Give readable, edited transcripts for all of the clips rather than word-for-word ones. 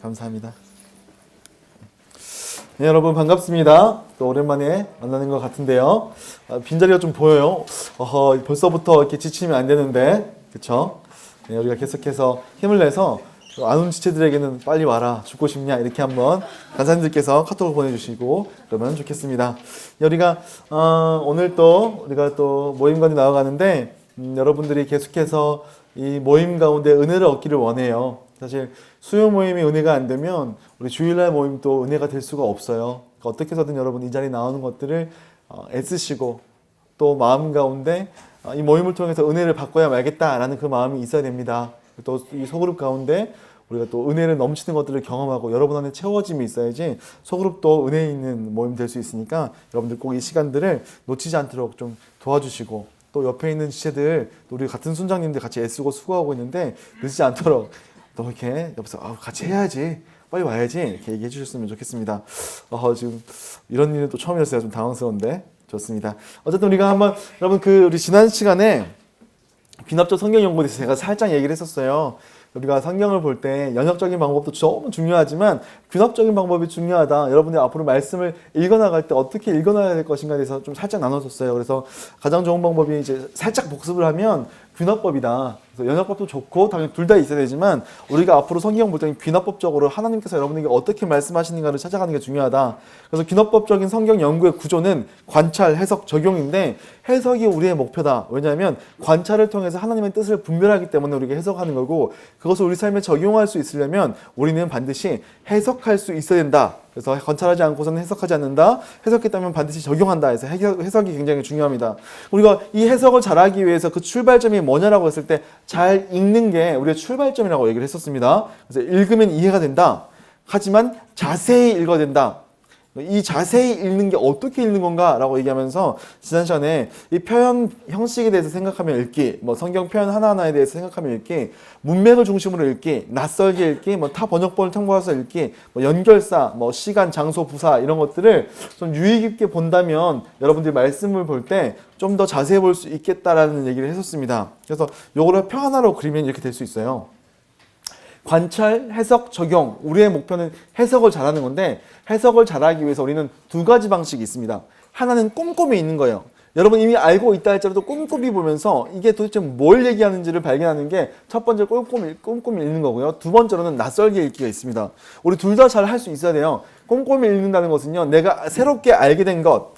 감사합니다. 네, 여러분 반갑습니다. 또 오랜만에 만나는 것 같은데요. 빈자리가 좀 보여요. 벌써부터 이렇게 지치면 안 되는데, 그쵸? 네, 우리가 계속해서 힘을 내서 안 온 지체들에게는 빨리 와라, 죽고 싶냐, 이렇게 한번 간사님들께서 카톡을 보내주시고 그러면 좋겠습니다. 우리가 오늘 또 우리가 또 모임관이 나아가는데 여러분들이 계속해서 이 모임 가운데 은혜를 얻기를 원해요. 사실 수요 모임이 은혜가 안 되면 우리 주일날 모임도 은혜가 될 수가 없어요. 그러니까 어떻게 해서든 여러분 이 자리에 나오는 것들을 애쓰시고 또 마음 가운데 이 모임을 통해서 은혜를 받고야 말겠다라는 그 마음이 있어야 됩니다. 또 이 소그룹 가운데 우리가 또 은혜를 넘치는 것들을 경험하고 여러분 안에 채워짐이 있어야지 소그룹도 은혜 있는 모임 될 수 있으니까 여러분들 꼭 이 시간들을 놓치지 않도록 좀 도와주시고 또 옆에 있는 지체들 우리 같은 순장님들 같이 애쓰고 수고하고 있는데 늦지 않도록 또 이렇게 옆에서 같이 해야지 빨리 와야지 이렇게 얘기해 주셨으면 좋겠습니다. 지금 이런 일은 또 처음이라서 좀 당황스러운데 좋습니다. 어쨌든 우리가 한번 여러분 우리 지난 시간에 귀납적 성경 연구에 대해서 제가 살짝 얘기를 했었어요. 우리가 성경을 볼 때 연역적인 방법도 너무 중요하지만 귀납적인 방법이 중요하다. 여러분들이 앞으로 말씀을 읽어나갈 때 어떻게 읽어나가야 될 것인가에 대해서 좀 살짝 나눴었어요. 그래서 가장 좋은 방법이 이제 살짝 복습을 하면 귀납법이다. 그래서 연역법도 좋고 당연히 둘 다 있어야 되지만 우리가 앞으로 성경 볼 때는 귀납법적으로 하나님께서 여러분에게 어떻게 말씀하시는가를 찾아가는 게 중요하다. 그래서 귀납법적인 성경 연구의 구조는 관찰, 해석, 적용인데 해석이 우리의 목표다. 왜냐하면 관찰을 통해서 하나님의 뜻을 분별하기 때문에 우리가 해석하는 거고 그것을 우리 삶에 적용할 수 있으려면 우리는 반드시 해석할 수 있어야 된다. 그래서 관찰하지 않고서는 해석하지 않는다. 해석했다면 반드시 적용한다. 해서 해석이 굉장히 중요합니다. 우리가 이 해석을 잘하기 위해서 그 출발점이 뭐냐라고 했을 때 잘 읽는 게 우리의 출발점이라고 얘기를 했었습니다. 그래서 읽으면 이해가 된다. 하지만 자세히 읽어야 된다. 이 자세히 읽는 게 어떻게 읽는 건가 라고 얘기하면서 지난 시간에 이 표현 형식에 대해서 생각하며 읽기, 성경 표현 하나하나에 대해서 생각하며 읽기, 문맥을 중심으로 읽기, 낯설게 읽기, 타 번역본을 참고해서 읽기, 연결사, 시간, 장소, 부사 이런 것들을 좀 유의 깊게 본다면 여러분들이 말씀을 볼 때 좀 더 자세히 볼 수 있겠다라는 얘기를 했었습니다. 그래서 요거를 표 하나로 그리면 이렇게 될 수 있어요. 관찰, 해석, 적용. 우리의 목표는 해석을 잘하는 건데 해석을 잘하기 위해서 우리는 두 가지 방식이 있습니다. 하나는 꼼꼼히 읽는 거예요. 여러분 이미 알고 있다 할지라도 꼼꼼히 보면서 이게 도대체 뭘 얘기하는지를 발견하는 게 첫 번째 꼼꼼히 읽는 거고요. 두 번째로는 낯설게 읽기가 있습니다. 우리 둘 다 잘 할 수 있어야 돼요. 꼼꼼히 읽는다는 것은요. 내가 새롭게 알게 된 것,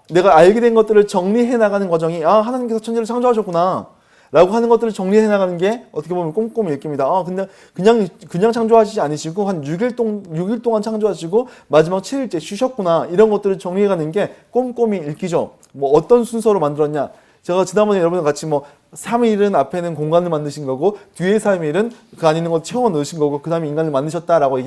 내가 알게 된 것들을 정리해 나가는 과정이 하나님께서 천지를 창조하셨구나 라고 하는 것들을 정리해 나가는 게 어떻게 보면 꼼꼼히 읽기입니다. 근데 그냥 창조하시지 않으시고 한 6일 동안 창조하시고 마지막 7일째 쉬셨구나. 이런 것들을 정리해 가는 게 꼼꼼히 읽기죠. 어떤 순서로 만들었냐. 제가 지난번에 여러분과 같이 3일은 앞에는 공간을 만드신 거고 뒤에 3일은 그 안에 있는 것 채워 넣으신 거고 그 다음에 인간을 만드셨다라고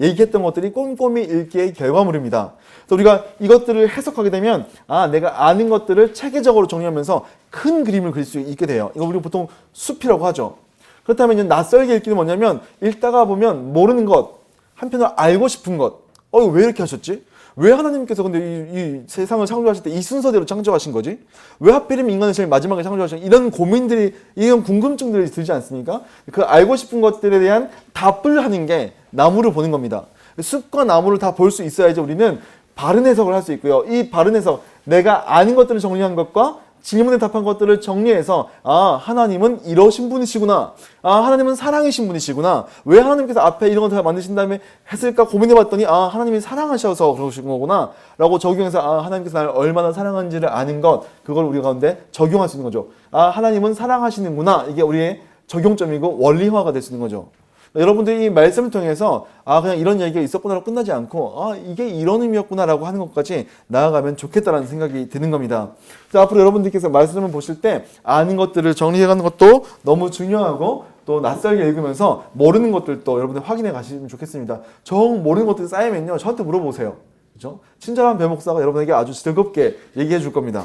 얘기했던 것들이 꼼꼼히 읽기의 결과물입니다. 그래서 우리가 이것들을 해석하게 되면 내가 아는 것들을 체계적으로 정리하면서 큰 그림을 그릴 수 있게 돼요. 이거 우리가 보통 숲이라고 하죠. 그렇다면 이제 낯설게 읽기는 뭐냐면 읽다가 보면 모르는 것, 한편으로 알고 싶은 것. 이거 왜 이렇게 하셨지? 왜 하나님께서 근데 이 세상을 창조하실 때 이 순서대로 창조하신 거지? 왜 하필이면 인간을 제일 마지막에 창조하신 이런 고민들이, 이런 궁금증들이 들지 않습니까? 그 알고 싶은 것들에 대한 답을 하는 게 나무를 보는 겁니다. 숲과 나무를 다 볼 수 있어야지 우리는 바른 해석을 할 수 있고요. 이 바른 해석, 내가 아는 것들을 정리한 것과 질문에 답한 것들을 정리해서 하나님은 이러신 분이시구나. 하나님은 사랑이신 분이시구나. 왜 하나님께서 앞에 이런 것을 만드신 다음에 했을까 고민해봤더니 하나님이 사랑하셔서 그러신 거구나 라고 적용해서 하나님께서 나를 얼마나 사랑하는지를 아는 것, 그걸 우리 가운데 적용할 수 있는 거죠. 하나님은 사랑하시는구나. 이게 우리의 적용점이고 원리화가 될 수 있는 거죠. 여러분들이 이 말씀을 통해서 그냥 이런 얘기가 있었구나라고 끝나지 않고 이게 이런 의미였구나라고 하는 것까지 나아가면 좋겠다라는 생각이 드는 겁니다. 그래서 앞으로 여러분들께서 말씀을 보실 때 아는 것들을 정리해가는 것도 너무 중요하고 또 낯설게 읽으면서 모르는 것들도 여러분들 확인해 가시면 좋겠습니다. 정 모르는 것들이 쌓이면요 저한테 물어보세요. 그렇죠? 친절한 배목사가 여러분에게 아주 즐겁게 얘기해 줄 겁니다.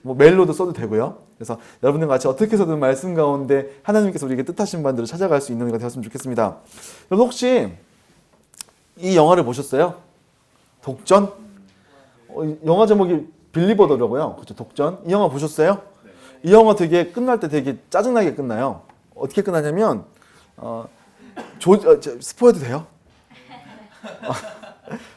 메일로도 써도 되고요. 그래서 여러분들 같이 어떻게 해서든 말씀 가운데 하나님께서 우리에게 뜻하신 바들을 찾아갈 수 있는 우리가 되었으면 좋겠습니다. 여러분 혹시 이 영화를 보셨어요? 독전? 영화 제목이 빌리버더라고요. 그렇죠? 독전. 이 영화 보셨어요? 이 영화 되게 끝날 때 되게 짜증나게 끝나요. 어떻게 끝나냐면 스포해도 돼요?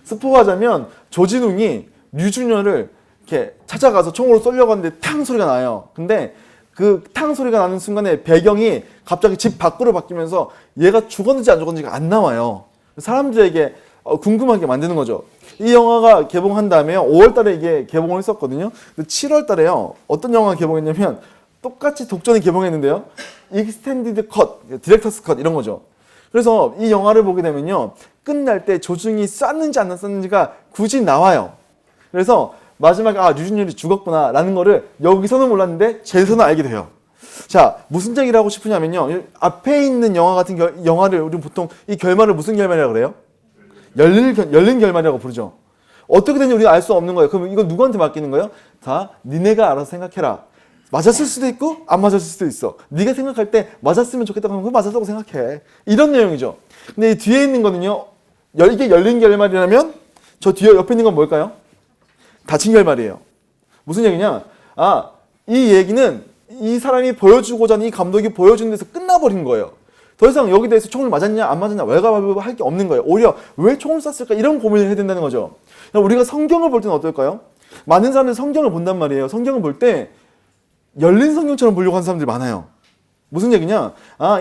스포하자면 조진웅이 류준열을 이렇게 찾아가서 총으로 쏘려고 하는데 탕 소리가 나요. 근데 그 탕 소리가 나는 순간에 배경이 갑자기 집 밖으로 바뀌면서 얘가 죽었는지 안 죽었는지가 안 나와요. 사람들에게 궁금하게 만드는 거죠. 이 영화가 개봉한 다음에 5월 달에 이게 개봉을 했었거든요. 근데 7월 달에요. 어떤 영화가 개봉했냐면 똑같이 독전이 개봉했는데요. 익스텐디드 컷, 디렉터스 컷 이런 거죠. 그래서 이 영화를 보게 되면요. 끝날 때 조중이 쐈는지 안 쐈는지가 굳이 나와요. 그래서 마지막에 류준열이 죽었구나 라는 거를 여기서는 몰랐는데 제에서는 알게 돼요. 자, 무슨 얘기를 하고 싶으냐면요. 앞에 있는 영화 같은 영화를 우리는 보통 이 결말을 무슨 결말이라고 그래요? 열린 결말이라고 부르죠. 어떻게 되는지 우리가 알 수 없는 거예요. 그럼 이건 누구한테 맡기는 거예요? 다 니네가 알아서 생각해라. 맞았을 수도 있고 안 맞았을 수도 있어. 네가 생각할 때 맞았으면 좋겠다고 하면 그거 맞았다고 생각해. 이런 내용이죠. 근데 이 뒤에 있는 거는요. 이게 열린 결말이라면 저 뒤에 옆에 있는 건 뭘까요? 닫힌 결말이에요. 무슨 얘기냐? 이 얘기는 이 사람이 보여주고자 하는 이 감독이 보여주는 데서 끝나버린 거예요. 더 이상 여기 대해서 총을 맞았냐 안 맞았냐 왈가왈부 할 게 없는 거예요. 오히려 왜 총을 쐈을까 이런 고민을 해야 된다는 거죠. 우리가 성경을 볼 때는 어떨까요? 많은 사람들이 성경을 본단 말이에요. 성경을 볼 때 열린 성경처럼 보려고 하는 사람들이 많아요. 무슨 얘기냐?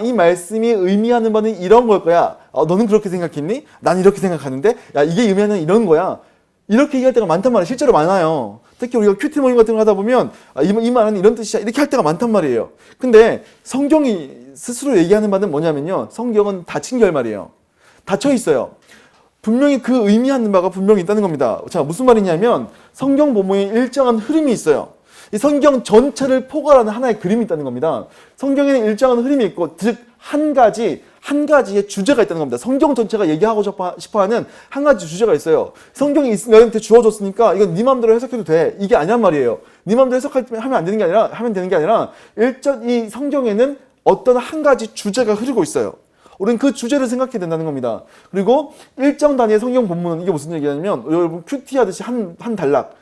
이 말씀이 의미하는 바는 이런 걸 거야. 너는 그렇게 생각했니? 난 이렇게 생각하는데 야 이게 의미하는 이런 거야. 이렇게 얘기할 때가 많단 말이에요. 실제로 많아요. 특히 우리가 큐티 모임 같은 거 하다 보면 이 말은 이런 뜻이야. 이렇게 할 때가 많단 말이에요. 근데 성경이 스스로 얘기하는 바는 뭐냐면요. 성경은 닫힌 결말이에요. 닫혀 있어요. 분명히 그 의미하는 바가 분명히 있다는 겁니다. 자, 무슨 말이냐면 성경 본문에 일정한 흐름이 있어요. 이 성경 전체를 포괄하는 하나의 그림이 있다는 겁니다. 성경에는 일정한 흐름이 있고 즉 한 가지의 주제가 있다는 겁니다. 성경 전체가 얘기하고 싶어하는 한 가지 주제가 있어요. 성경이 너한테 주어졌으니까 이건 네 마음대로 해석해도 돼. 이게 아니란 말이에요. 네 마음대로 해석하면 안 되는 게 아니라 하면 되는 게 아니라 이 성경에는 어떤 한 가지 주제가 흐르고 있어요. 우리는 그 주제를 생각해야 된다는 겁니다. 그리고 일정 단위의 성경 본문은 이게 무슨 얘기냐면 여러분 큐티 하듯이 한 단락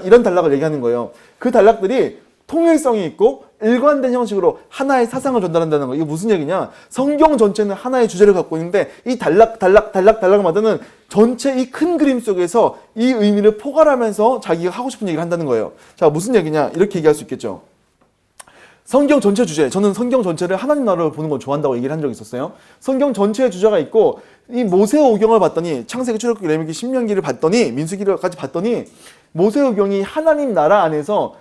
이런 단락을 얘기하는 거예요. 그 단락들이 통일성이 있고 일관된 형식으로 하나의 사상을 전달한다는 거. 이게 무슨 얘기냐? 성경 전체는 하나의 주제를 갖고 있는데 이 단락마다는 전체 이 큰 그림 속에서 이 의미를 포괄하면서 자기가 하고 싶은 얘기를 한다는 거예요. 자, 무슨 얘기냐? 이렇게 얘기할 수 있겠죠. 성경 전체 주제. 저는 성경 전체를 하나님 나라를 보는 걸 좋아한다고 얘기를 한 적이 있었어요. 성경 전체의 주제가 있고 이 모세오경을 봤더니 창세기, 출애굽기, 레위기, 신명기를 봤더니 민수기까지 봤더니 모세오경이 하나님 나라 안에서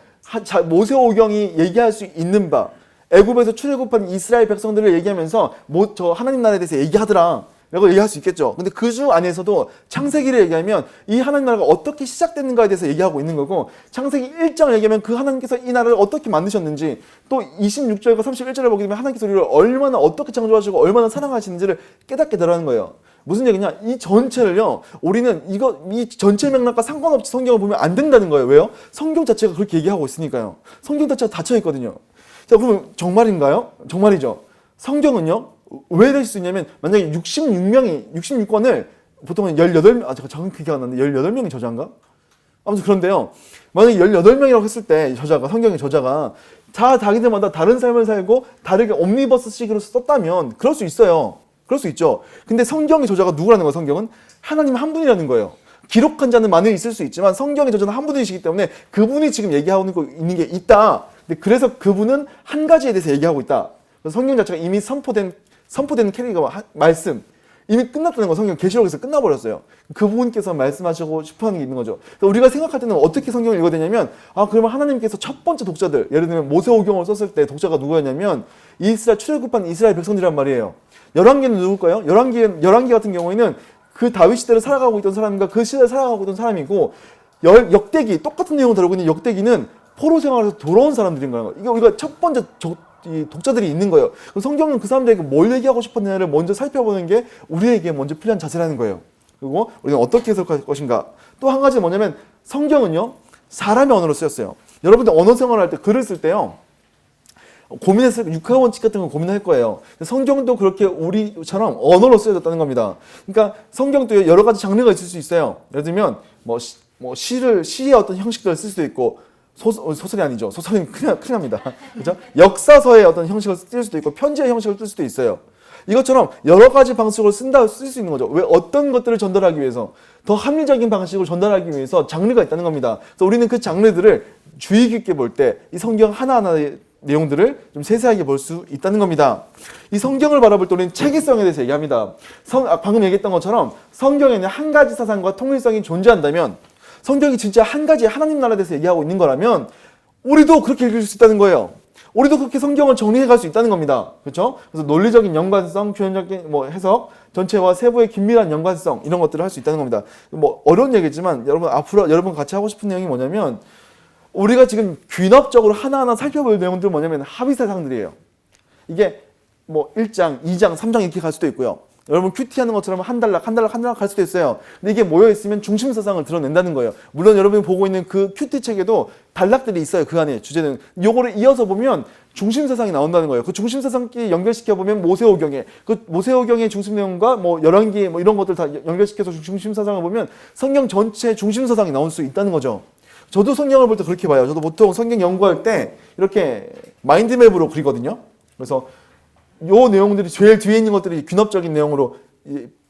모세오경이 얘기할 수 있는 바 애굽에서 출애굽한 이스라엘 백성들을 얘기하면서 저 하나님 나라에 대해서 얘기하더라 라고 얘기할 수 있겠죠. 근데 그 주 안에서도 창세기를 얘기하면 이 하나님 나라가 어떻게 시작됐는가에 대해서 얘기하고 있는 거고 창세기 1장을 얘기하면 그 하나님께서 이 나라를 어떻게 만드셨는지 또 26절과 31절을 보게 되면 하나님께서 우리를 얼마나 어떻게 창조하시고 얼마나 사랑하시는지를 깨닫게 되라는 거예요. 무슨 얘기냐? 이 전체를요, 우리는 이 전체 맥락과 상관없이 성경을 보면 안 된다는 거예요. 왜요? 성경 자체가 그렇게 얘기하고 있으니까요. 성경 자체가 닫혀 있거든요. 자, 그러면 정말인가요? 정말이죠. 성경은요, 왜 될 수 있냐면, 만약에 66권을 보통은 18명, 제가 정확히 기억 안 나는데 18명이 저자인가? 아무튼 그런데요. 만약에 18명이라고 했을 때 성경의 저자가 자기들마다 다른 삶을 살고 다르게 옴니버스식으로 썼다면 그럴 수 있어요. 그럴 수 있죠. 근데 성경의 저자가 누구라는 거예요? 성경은 하나님 한 분이라는 거예요. 기록한 자는 많이 있을 수 있지만 성경의 저자는 한 분이시기 때문에 그분이 지금 얘기하고 있는 게 있다. 근데 그래서 그분은 한 가지에 대해서 얘기하고 있다. 그래서 성경 자체가 이미 선포된 캐릭터가 말씀 이미 끝났다는 거. 성경 계시록에서 끝나버렸어요. 그분께서 말씀하시고 싶어하는 게 있는 거죠. 우리가 생각할 때는 어떻게 성경을 읽어야 되냐면 그러면 하나님께서 첫 번째 독자들 예를 들면 모세오경을 썼을 때 독자가 누구였냐면 출애굽한 이스라엘 백성들이란 말이에요. 열왕기는 누굴까요? 열왕기 같은 경우에는 그 다윗 시대를 살아가고 있던 사람과 그 시대를 살아가고 있던 사람이고 역대기 똑같은 내용을 다루고 있는 역대기는 포로 생활에서 돌아온 사람들인 거예요. 이게 우리가 첫 번째 독자들이 있는 거예요. 성경은 그 사람들에게 뭘 얘기하고 싶었느냐를 먼저 살펴보는 게 우리에게 먼저 필요한 자세라는 거예요. 그리고 우리는 어떻게 해석할 것인가. 또 한 가지 뭐냐면 성경은요, 사람의 언어로 쓰였어요. 여러분들 언어 생활을 할 때 글을 쓸 때요, 고민했을 때 육하 원칙 같은 거 고민할 거예요. 성경도 그렇게 우리처럼 언어로 쓰여졌다는 겁니다. 그러니까 성경도 여러 가지 장르가 있을 수 있어요. 예를 들면 시의 어떤 형식들을 쓸 수도 있고 소설이 아니죠. 소설은 큰일 납니다. 그렇죠? 역사서의 어떤 형식을 쓸 수도 있고 편지의 형식을 쓸 수도 있어요. 이것처럼 여러 가지 방식으로 쓸 수 있는 거죠. 왜? 어떤 것들을 전달하기 위해서, 더 합리적인 방식으로 전달하기 위해서 장르가 있다는 겁니다. 그래서 우리는 그 장르들을 주의 깊게 볼 때 이 성경 하나하나의 내용들을 좀 세세하게 볼 수 있다는 겁니다. 이 성경을 바라볼 때 우리는 체계성에 대해서 얘기합니다. 방금 얘기했던 것처럼 성경에는 한 가지 사상과 통일성이 존재한다면, 성경이 진짜 한 가지 하나님 나라에 대해서 얘기하고 있는 거라면 우리도 그렇게 읽을 수 있다는 거예요. 우리도 그렇게 성경을 정리해 갈 수 있다는 겁니다. 그렇죠? 그래서 논리적인 연관성, 표현적인 해석, 전체와 세부의 긴밀한 연관성, 이런 것들을 할 수 있다는 겁니다. 어려운 얘기지만 앞으로 여러분 같이 하고 싶은 내용이 뭐냐면, 우리가 지금 귀납적으로 하나하나 살펴볼 내용들은 뭐냐면 합의사상들이에요. 이게 1장, 2장, 3장 이렇게 갈 수도 있고요. 여러분 큐티 하는 것처럼 한 단락 갈 수도 있어요. 근데 이게 모여있으면 중심사상을 드러낸다는 거예요. 물론 여러분이 보고 있는 그 큐티 책에도 단락들이 있어요. 그 안에 주제는. 요거를 이어서 보면 중심사상이 나온다는 거예요. 그 중심사상끼리 연결시켜보면 모세오경에, 그 모세오경의 중심 내용과 열왕기 이런 것들 다 연결시켜서 중심사상을 보면 성경 전체 중심사상이 나올 수 있다는 거죠. 저도 성경을 볼 때 그렇게 봐요. 저도 보통 성경 연구할 때 이렇게 마인드맵으로 그리거든요. 그래서 요 내용들이 제일 뒤에 있는 것들이 귀납적인 내용으로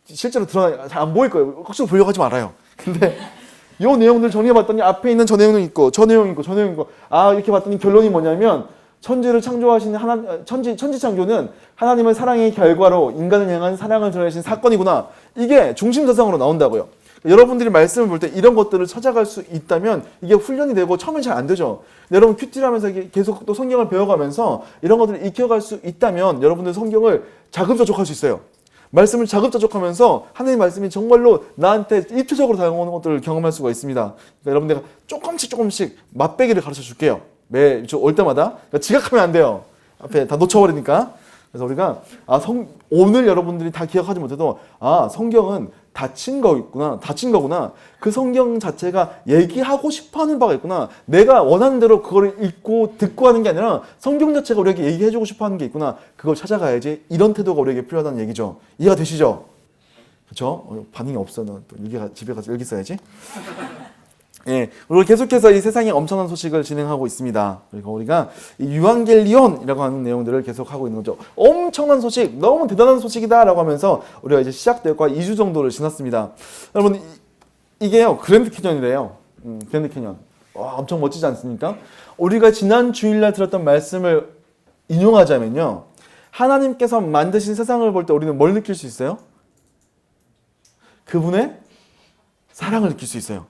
실제로 잘 안 보일 거예요. 확실히 보려고 하지 말아요. 근데 요 내용들 정리해봤더니 앞에 있는 저 내용은 있고 저 내용 있고 저 내용 있고, 이렇게 봤더니 결론이 뭐냐면, 천지를 창조하신 천지 창조는 하나님의 사랑의 결과로 인간을 향한 사랑을 드러내신 사건이구나. 이게 중심사상으로 나온다고요. 여러분들이 말씀을 볼 때 이런 것들을 찾아갈 수 있다면 이게 훈련이 되고, 처음엔 잘 안 되죠. 여러분 큐티를 하면서 계속 또 성경을 배워가면서 이런 것들을 익혀갈 수 있다면 여러분들 성경을 자급자족할 수 있어요. 말씀을 자급자족하면서 하나님의 말씀이 정말로 나한테 입체적으로 다가오는 것들을 경험할 수가 있습니다. 그러니까 여러분, 내가 조금씩 맛배기를 가르쳐 줄게요. 올 때마다. 그러니까 지각하면 안 돼요. 앞에 다 놓쳐버리니까. 그래서 우리가 오늘 여러분들이 다 기억하지 못해도 성경은 닫힌 거구나. 그 성경 자체가 얘기하고 싶어하는 바가 있구나. 내가 원하는 대로 그거를 읽고 듣고 하는 게 아니라 성경 자체가 우리에게 얘기해주고 싶어하는 게 있구나. 그걸 찾아가야지. 이런 태도가 우리에게 필요하다는 얘기죠. 이해가 되시죠? 그렇죠? 반응이 없어. 너 또 집에 가서 일기 써야지. 예, 그리고 계속해서 이 세상에 엄청난 소식을 진행하고 있습니다. 그리고 우리가 이 유앙겔리온이라고 하는 내용들을 계속하고 있는 거죠. 엄청난 소식, 너무 대단한 소식이다라고 하면서 우리가 이제 시작될과 2주 정도를 지났습니다. 여러분, 이게요, 그랜드 캐년이래요. 그랜드 캐년. 와, 엄청 멋지지 않습니까? 우리가 지난 주일날 들었던 말씀을 인용하자면요, 하나님께서 만드신 세상을 볼 때 우리는 뭘 느낄 수 있어요? 그분의 사랑을 느낄 수 있어요.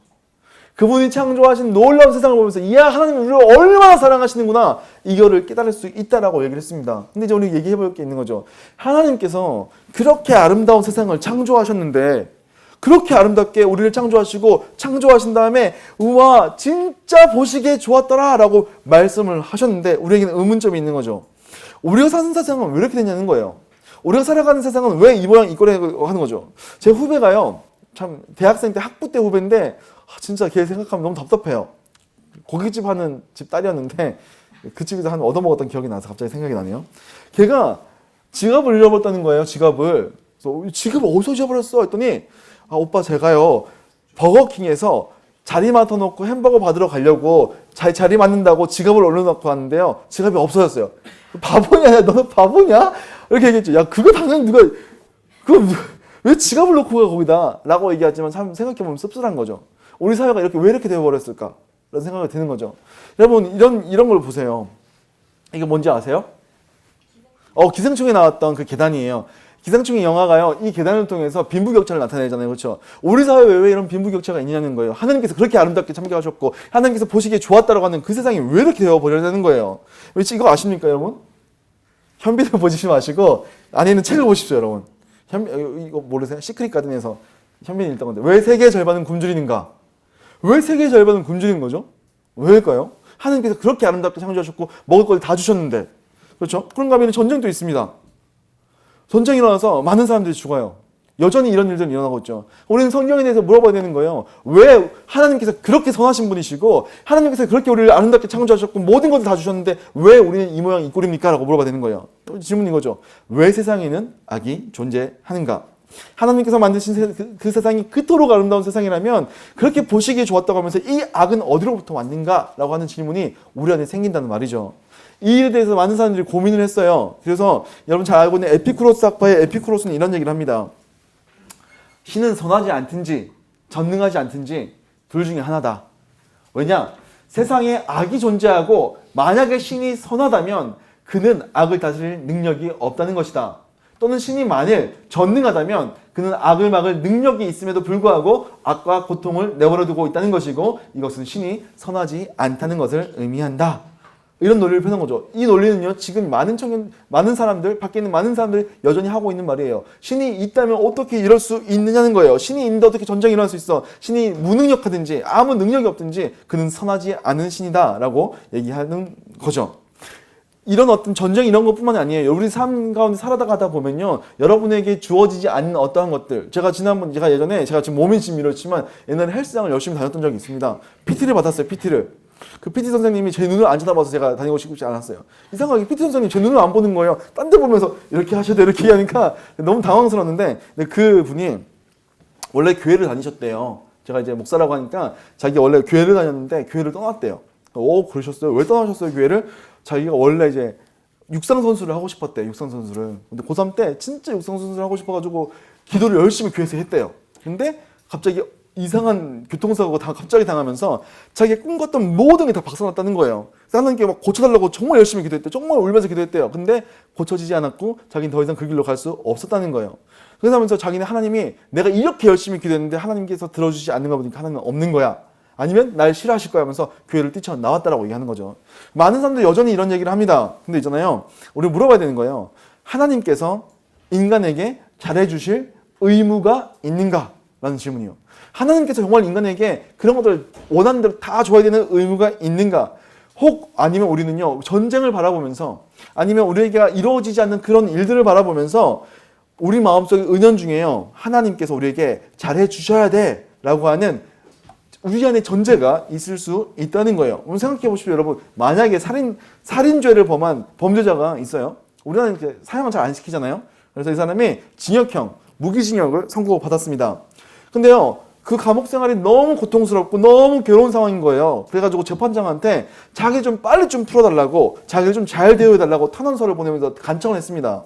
그분이 창조하신 놀라운 세상을 보면서, 이야, 하나님이 우리를 얼마나 사랑하시는구나, 이거를 깨달을 수 있다라고 얘기를 했습니다. 근데 이제 우리 얘기해 볼 게 있는 거죠. 하나님께서 그렇게 아름다운 세상을 창조하셨는데, 그렇게 아름답게 우리를 창조하신 다음에 우와, 진짜 보시기에 좋았더라 라고 말씀을 하셨는데, 우리에게는 의문점이 있는 거죠. 우리가 사는 세상은 왜 이렇게 되냐는 거예요. 우리가 살아가는 세상은 왜 이 모양 이 꼴이냐고 하는 거죠. 제 후배가요, 참 대학생 때 학부 때 후배인데 진짜 걔 생각하면 너무 답답해요. 고깃집 하는 집 딸이었는데 그 집에서 얻어먹었던 기억이 나서 갑자기 생각이 나네요. 걔가 지갑을 잃어버렸다는 거예요. 지갑을. 그래서 지갑을 어디서 잊어버렸어? 했더니 오빠, 제가요 버거킹에서 자리 맡아놓고 햄버거 받으러 가려고 자리 맡는다고 지갑을 올려놓고 왔는데요, 지갑이 없어졌어요. 바보냐? 너는 바보냐? 이렇게 얘기했죠. 야, 그거 당연히 왜 지갑을 놓고 가 거기다? 라고 얘기하지만 참 생각해보면 씁쓸한 거죠. 우리 사회가 왜 이렇게 되어버렸을까? 라는 생각이 드는 거죠. 여러분, 이런 걸 보세요. 이게 뭔지 아세요? 기생충에 나왔던 그 계단이에요. 기생충의 영화가요, 이 계단을 통해서 빈부격차를 나타내잖아요. 그렇죠? 우리 사회에 왜 이런 빈부격차가 있냐는 거예요. 하나님께서 그렇게 아름답게 창조하셨고 하나님께서 보시기에 좋았다고 하는 그 세상이 왜 이렇게 되어버려야되는 거예요. 이거 아십니까, 여러분? 현빈을 보지 마시고 안에 있는 책을 보십시오, 여러분. 이거 모르세요? 시크릿 가든에서 현빈이 읽던 건데, 왜 세계의 절반은 굶주리는가? 왜 세계의 절반은 굶주리는 거죠? 왜일까요? 하나님께서 그렇게 아름답게 창조하셨고 먹을 걸 다 주셨는데, 그렇죠? 그런가 하면 전쟁도 있습니다. 전쟁이 일어나서 많은 사람들이 죽어요. 여전히 이런 일들은 일어나고 있죠. 우리는 성경에 대해서 물어봐야 되는 거예요. 왜 하나님께서 그렇게 선하신 분이시고 하나님께서 그렇게 우리를 아름답게 창조하셨고 모든 것을 다 주셨는데 왜 우리는 이 모양 이 꼴입니까? 라고 물어봐야 되는 거예요. 또 질문인 거죠. 왜 세상에는 악이 존재하는가? 하나님께서 만드신 그 세상이 그토록 아름다운 세상이라면 그렇게 보시기에 좋았다고 하면서 이 악은 어디로부터 왔는가? 라고 하는 질문이 우리 안에 생긴다는 말이죠. 이 일에 대해서 많은 사람들이 고민을 했어요. 그래서 여러분 잘 알고 있는 에피쿠로스 학파의 에피쿠로스는 이런 얘기를 합니다. 신은 선하지 않든지 전능하지 않든지 둘 중에 하나다. 왜냐? 세상에 악이 존재하고 만약에 신이 선하다면 그는 악을 다스릴 능력이 없다는 것이다. 또는 신이 만일 전능하다면 그는 악을 막을 능력이 있음에도 불구하고 악과 고통을 내버려두고 있다는 것이고 이것은 신이 선하지 않다는 것을 의미한다. 이런 논리를 펴는 거죠. 이 논리는요, 지금 많은 사람들, 밖에 있는 많은 사람들이 여전히 하고 있는 말이에요. 신이 있다면 어떻게 이럴 수 있느냐는 거예요. 신이 있는데 어떻게 전쟁이 일어날 수 있어? 신이 무능력하든지 아무 능력이 없든지 그는 선하지 않은 신이다 라고 얘기하는 거죠. 이런 어떤 전쟁 이런 것뿐만이 아니에요. 우리 삶 가운데 살아가다 보면요, 여러분에게 주어지지 않는 어떠한 것들. 제가 예전에 제가 지금 몸이 지금 이렇지만 옛날에 헬스장을 열심히 다녔던 적이 있습니다. PT를 받았어요. PT를. 그 PT 선생님이 제 눈을 안 쳐다봐서 제가 다니고 싶지 않았어요. 이상하게 PT 선생님이 제 눈을 안 보는 거예요. 딴 데 보면서 이렇게 하셔야 돼 이렇게 하니까 너무 당황스러웠는데, 근데 그 분이 원래 교회를 다니셨대요. 제가 이제 목사라고 하니까 자기 원래 교회를 다녔는데 교회를 떠났대요. 그러셨어요? 왜 떠나셨어요 교회를? 자기가 원래 이제 육상 선수를 하고 싶었대. 육상 선수를. 근데 고3 때 진짜 육상 선수를 하고 싶어가지고 기도를 열심히 교회에서 했대요. 근데 갑자기 이상한 교통사고가 갑자기 당하면서 자기가 꿈꿨던 모든 게 다 박살났다는 거예요. 하나님께 막 고쳐달라고 정말 열심히 기도했대요. 정말 울면서 기도했대요. 근데 고쳐지지 않았고 자기는 더 이상 그 길로 갈 수 없었다는 거예요. 그러면서 자기는 하나님이 내가 이렇게 열심히 기도했는데 하나님께서 들어주지 않는 거 보니까 하나님은 없는 거야. 아니면 날 싫어하실 거야 하면서 교회를 뛰쳐나왔다라고 얘기하는 거죠. 많은 사람들이 여전히 이런 얘기를 합니다. 근데 있잖아요, 우리 물어봐야 되는 거예요. 하나님께서 인간에게 잘해주실 의무가 있는가? 라는 질문이요. 하나님께서 정말 인간에게 그런 것들 원하는 대로 다 줘야 되는 의무가 있는가? 혹 아니면 우리는요, 전쟁을 바라보면서 아니면 우리에게 이루어지지 않는 그런 일들을 바라보면서 우리 마음속에 은연중에요, 하나님께서 우리에게 잘해주셔야 돼 라고 하는 우리 안에 전제가 있을 수 있다는 거예요. 오늘 생각해 보십시오, 여러분. 만약에 살인죄를 범한 범죄자가 있어요. 우리나라는 이렇게 사형을 잘 안 시키잖아요. 그래서 이 사람이 징역형, 무기징역을 선고받았습니다. 근데요, 그 감옥 생활이 너무 고통스럽고 너무 괴로운 상황인 거예요. 그래가지고 재판장한테 자기 좀 빨리 좀 풀어달라고, 자기를 좀 잘 대우해달라고 탄원서를 보내면서 간청을 했습니다.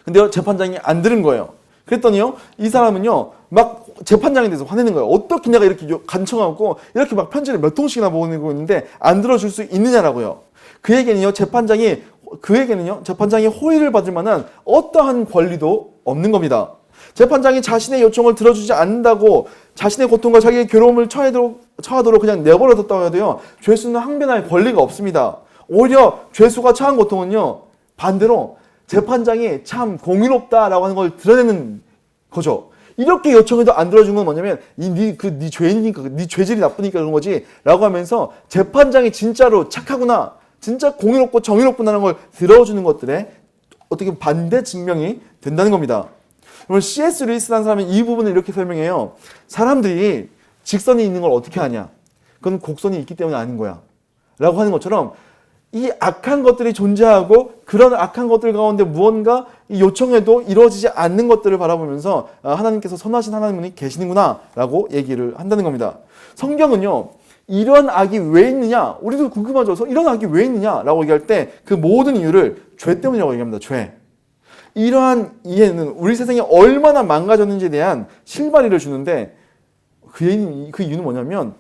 근데요, 재판장이 안 들은 거예요. 그랬더니요, 이 사람은요, 막 재판장에 대해서 화내는 거예요. 어떻게 내가 이렇게 간청하고 이렇게 막 편지를 몇 통씩이나 보내고 있는데 안 들어줄 수 있느냐라고요. 그에게는요, 재판장이 호의를 받을 만한 어떠한 권리도 없는 겁니다. 재판장이 자신의 요청을 들어주지 않는다고 자신의 고통과 자기의 괴로움을 처하도록 그냥 내버려뒀다고 해도요, 죄수는 항변할 권리가 없습니다. 오히려 죄수가 처한 고통은요, 반대로 재판장이 참 공의롭다라고 하는 걸 드러내는 거죠. 이렇게 요청해도 안 들어준 건 뭐냐면 네 죄니까, 네 죄질이 나쁘니까 그런 거지 라고 하면서 재판장이 진짜로 착하구나, 진짜 공의롭고 정의롭구나라는 걸 들어주는 것들에 어떻게 반대 증명이 된다는 겁니다. 그러면 C.S. 루이스라는 사람은 이 부분을 이렇게 설명해요. 사람들이 직선이 있는 걸 어떻게 아냐? 그건 곡선이 있기 때문에 아는 거야 라고 하는 것처럼, 이 악한 것들이 존재하고 그런 악한 것들 가운데 무언가 요청해도 이루어지지 않는 것들을 바라보면서 하나님께서 선하신 하나님이 계시는구나 라고 얘기를 한다는 겁니다. 성경은요, 이런 악이 왜 있느냐, 우리도 궁금하죠. 이런 악이 왜 있느냐 라고 얘기할 때 그 모든 이유를 죄 때문이라고 얘기합니다. 죄. 이러한 이해는 우리 세상이 얼마나 망가졌는지에 대한 실마리를 주는데, 그 이유는 뭐냐면,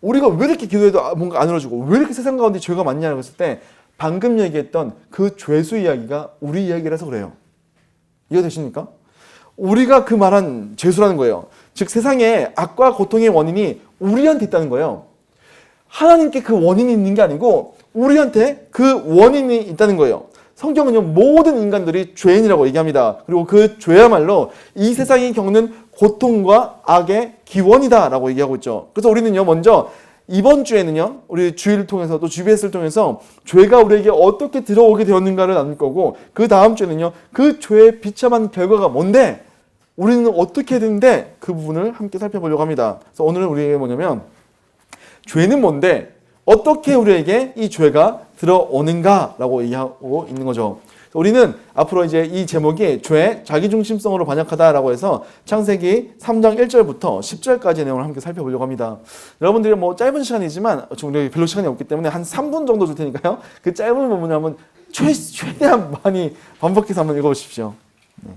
우리가 왜 이렇게 기도해도 뭔가 안 이루어지고 왜 이렇게 세상 가운데 죄가 많냐고 했을 때 방금 얘기했던 그 죄수 이야기가 우리 이야기라서 그래요. 이해가 되십니까? 우리가 그 말한 죄수라는 거예요. 즉 세상에 악과 고통의 원인이 우리한테 있다는 거예요. 하나님께 그 원인이 있는 게 아니고 우리한테 그 원인이 있다는 거예요. 성경은요, 모든 인간들이 죄인이라고 얘기합니다. 그리고 그 죄야말로 이 세상이 겪는 고통과 악의 기원이다라고 얘기하고 있죠. 그래서 우리는요, 먼저 이번 주에는요, 우리 주일을 통해서 또 GBS를 통해서 죄가 우리에게 어떻게 들어오게 되었는가를 나눌 거고, 그 다음 주에는요, 그 죄의 비참한 결과가 뭔데, 우리는 어떻게 해야 되는데, 그 부분을 함께 살펴보려고 합니다. 그래서 오늘은 우리에게 뭐냐면, 죄는 뭔데 어떻게 우리에게 이 죄가 들어오는가라고 얘기하고 있는 거죠. 우리는 앞으로 이제 이 제목이 죄, 자기중심성으로 반역하다라고 해서 창세기 3장 1절부터 10절까지의 내용을 함께 살펴보려고 합니다. 여러분들이 뭐 짧은 시간이지만 우리 별로 시간이 없기 때문에 한 3분 정도 줄 테니까요. 그 짧은 부분을 한번 최대한 많이 반복해서 한번 읽어보십시오. 네.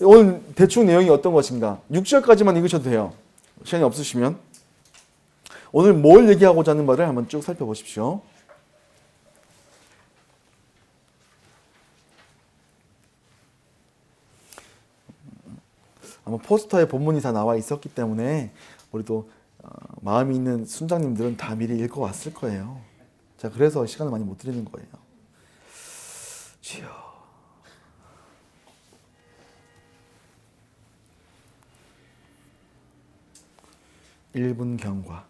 오늘 대충 내용이 어떤 것인가? 6절까지만 읽으셔도 돼요. 시간이 없으시면. 오늘 뭘 얘기하고자 하는 바를 한번 쭉 살펴보십시오. 아마 포스터에 본문이 다 나와 있었기 때문에 우리도 마음이 있는 순장님들은 다 미리 읽어왔을 거예요. 자, 그래서 시간을 많이 못 드리는 거예요. 주여. (1분) 경과.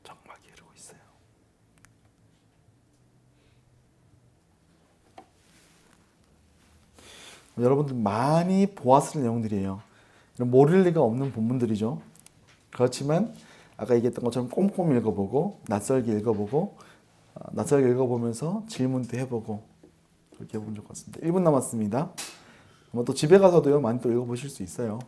정막이 흐르고 있어요. 여러분들 많이 보았을 내용들이에요. 모를 리가 없는 본문들이죠. 그렇지만 아까 얘기했던 것처럼 꼼꼼히 읽어보고 낯설게 읽어보고 낯설게 읽어보면서 질문도 해보고 그렇게 해보면 좋을 것 같습니다. 1분 남았습니다. 또 집에 가서도요 많이 또 읽어보실 수 있어요.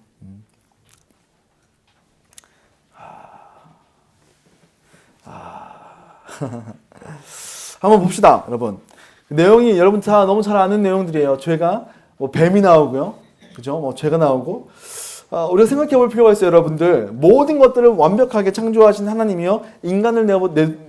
한번 봅시다, 여러분. 내용이 여러분 다 너무 잘 아는 내용들이에요. 죄가 뭐 뱀이 나오고요, 그죠? 뭐 죄가 나오고. 우리가 생각해 볼 필요가 있어요, 여러분들. 모든 것들을 완벽하게 창조하신 하나님이요, 인간을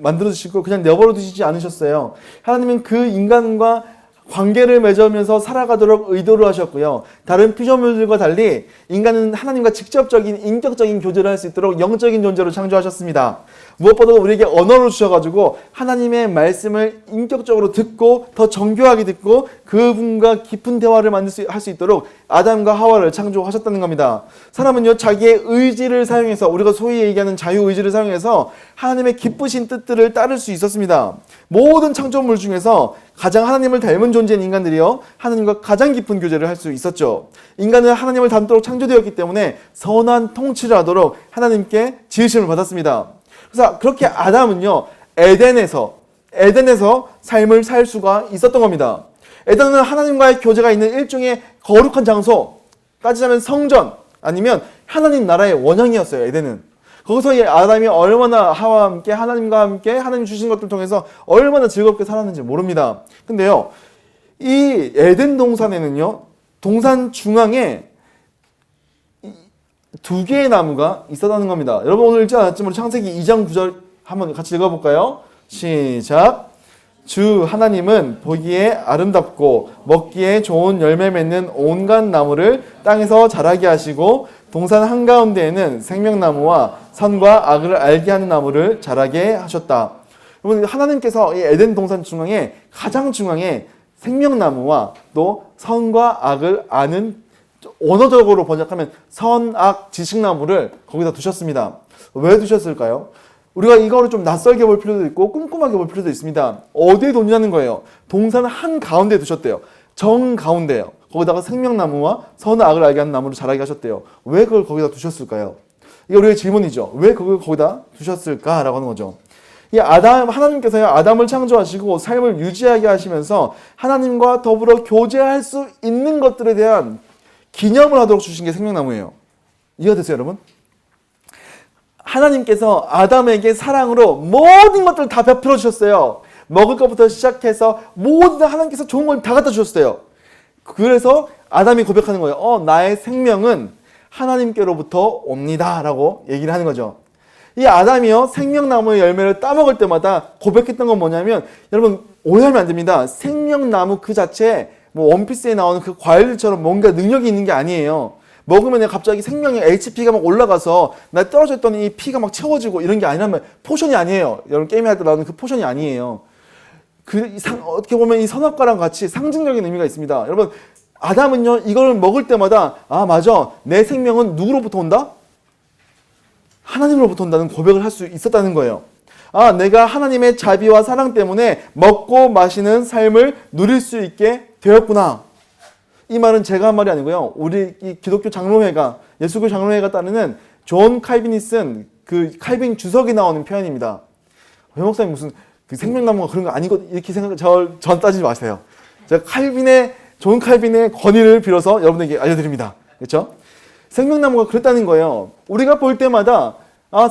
만들어 주시고 그냥 내버려 두시지 않으셨어요. 하나님은 그 인간과 관계를 맺으면서 살아가도록 의도를 하셨고요. 다른 피조물들과 달리 인간은 하나님과 직접적인 인격적인 교제를 할 수 있도록 영적인 존재로 창조하셨습니다. 무엇보다 우리에게 언어를 주셔가지고 하나님의 말씀을 인격적으로 듣고 더 정교하게 듣고 그분과 깊은 대화를 할 수 있도록 아담과 하와를 창조하셨다는 겁니다. 사람은요, 자기의 의지를 사용해서, 우리가 소위 얘기하는 자유의지를 사용해서 하나님의 기쁘신 뜻들을 따를 수 있었습니다. 모든 창조물 중에서 가장 하나님을 닮은 존재인 인간들이요, 하나님과 가장 깊은 교제를 할 수 있었죠. 인간은 하나님을 닮도록 창조되었기 때문에 선한 통치를 하도록 하나님께 지으심을 받았습니다. 그래서 그렇게 아담은요, 에덴에서 삶을 살 수가 있었던 겁니다. 에덴은 하나님과의 교제가 있는 일종의 거룩한 장소, 따지자면 성전, 아니면 하나님 나라의 원형이었어요, 에덴은. 거기서 이 아담이 얼마나 하와와 함께, 하나님과 함께 하나님 주신 것들 통해서 얼마나 즐겁게 살았는지 모릅니다. 근데요, 이 에덴 동산에는요, 동산 중앙에 2개의 나무가 있었다는 겁니다. 여러분 오늘 읽지 않았지만 우리 창세기 2장 9절 한번 같이 읽어볼까요? 시작. 주 하나님은 보기에 아름답고 먹기에 좋은 열매 맺는 온갖 나무를 땅에서 자라게 하시고 동산 한가운데에는 생명나무와 선과 악을 알게 하는 나무를 자라게 하셨다. 여러분, 하나님께서 이 에덴 동산 중앙에, 가장 중앙에 생명나무와 또 선과 악을 아는, 언어적으로 번역하면 선악 지식나무를 거기다 두셨습니다. 왜 두셨을까요? 우리가 이거를 좀 낯설게 볼 필요도 있고 꼼꼼하게 볼 필요도 있습니다. 어디에 놓냐는 거예요. 동산 한가운데에 두셨대요. 정가운데요. 거기다가 생명나무와 선과 악을 알게 하는 나무를 자라게 하셨대요. 왜 그걸 거기다 두셨을까요? 이게 우리의 질문이죠. 왜 그걸 거기다 두셨을까라고 하는 거죠. 이 하나님께서요, 아담을 창조하시고 삶을 유지하게 하시면서 하나님과 더불어 교제할 수 있는 것들에 대한 기념을 하도록 주신 게 생명나무예요. 이해가 되세요, 여러분? 하나님께서 아담에게 사랑으로 모든 것들을 다 베풀어 주셨어요. 먹을 것부터 시작해서 모든 하나님께서 좋은 걸 다 갖다 주셨어요. 그래서 아담이 고백하는 거예요. 나의 생명은 하나님께로부터 옵니다 라고 얘기를 하는 거죠. 이 아담이요, 생명나무의 열매를 따먹을 때마다 고백했던 건 뭐냐면, 여러분 오해하면 안 됩니다. 생명나무 그 자체에 뭐 원피스에 나오는 그 과일들처럼 뭔가 능력이 있는 게 아니에요. 먹으면 갑자기 생명의 HP가 막 올라가서 나 떨어져 있던 이 피가 막 채워지고 이런 게 아니라면 포션이 아니에요. 여러분 게임 할 때 나오는 그 포션이 아니에요. 어떻게 보면 이 선악과랑 같이 상징적인 의미가 있습니다. 여러분, 아담은요, 이걸 먹을 때마다 맞아, 내 생명은 누구로부터 온다? 하나님으로부터 온다는 고백을 할 수 있었다는 거예요. 내가 하나님의 자비와 사랑 때문에 먹고 마시는 삶을 누릴 수 있게 되었구나. 이 말은 제가 한 말이 아니고요, 우리 이 기독교 장로회가, 예수교 장로회가 따르는 존 칼비니슨 그 칼빈 주석에 나오는 표현입니다. 회 목사님 무슨 그 생명나무가 그런 거 아니거든 이렇게 전 따지지 마세요. 제가 존 칼빈의 권위를 빌어서 여러분에게 알려드립니다. 그렇죠? 생명나무가 그랬다는 거예요. 우리가 볼 때마다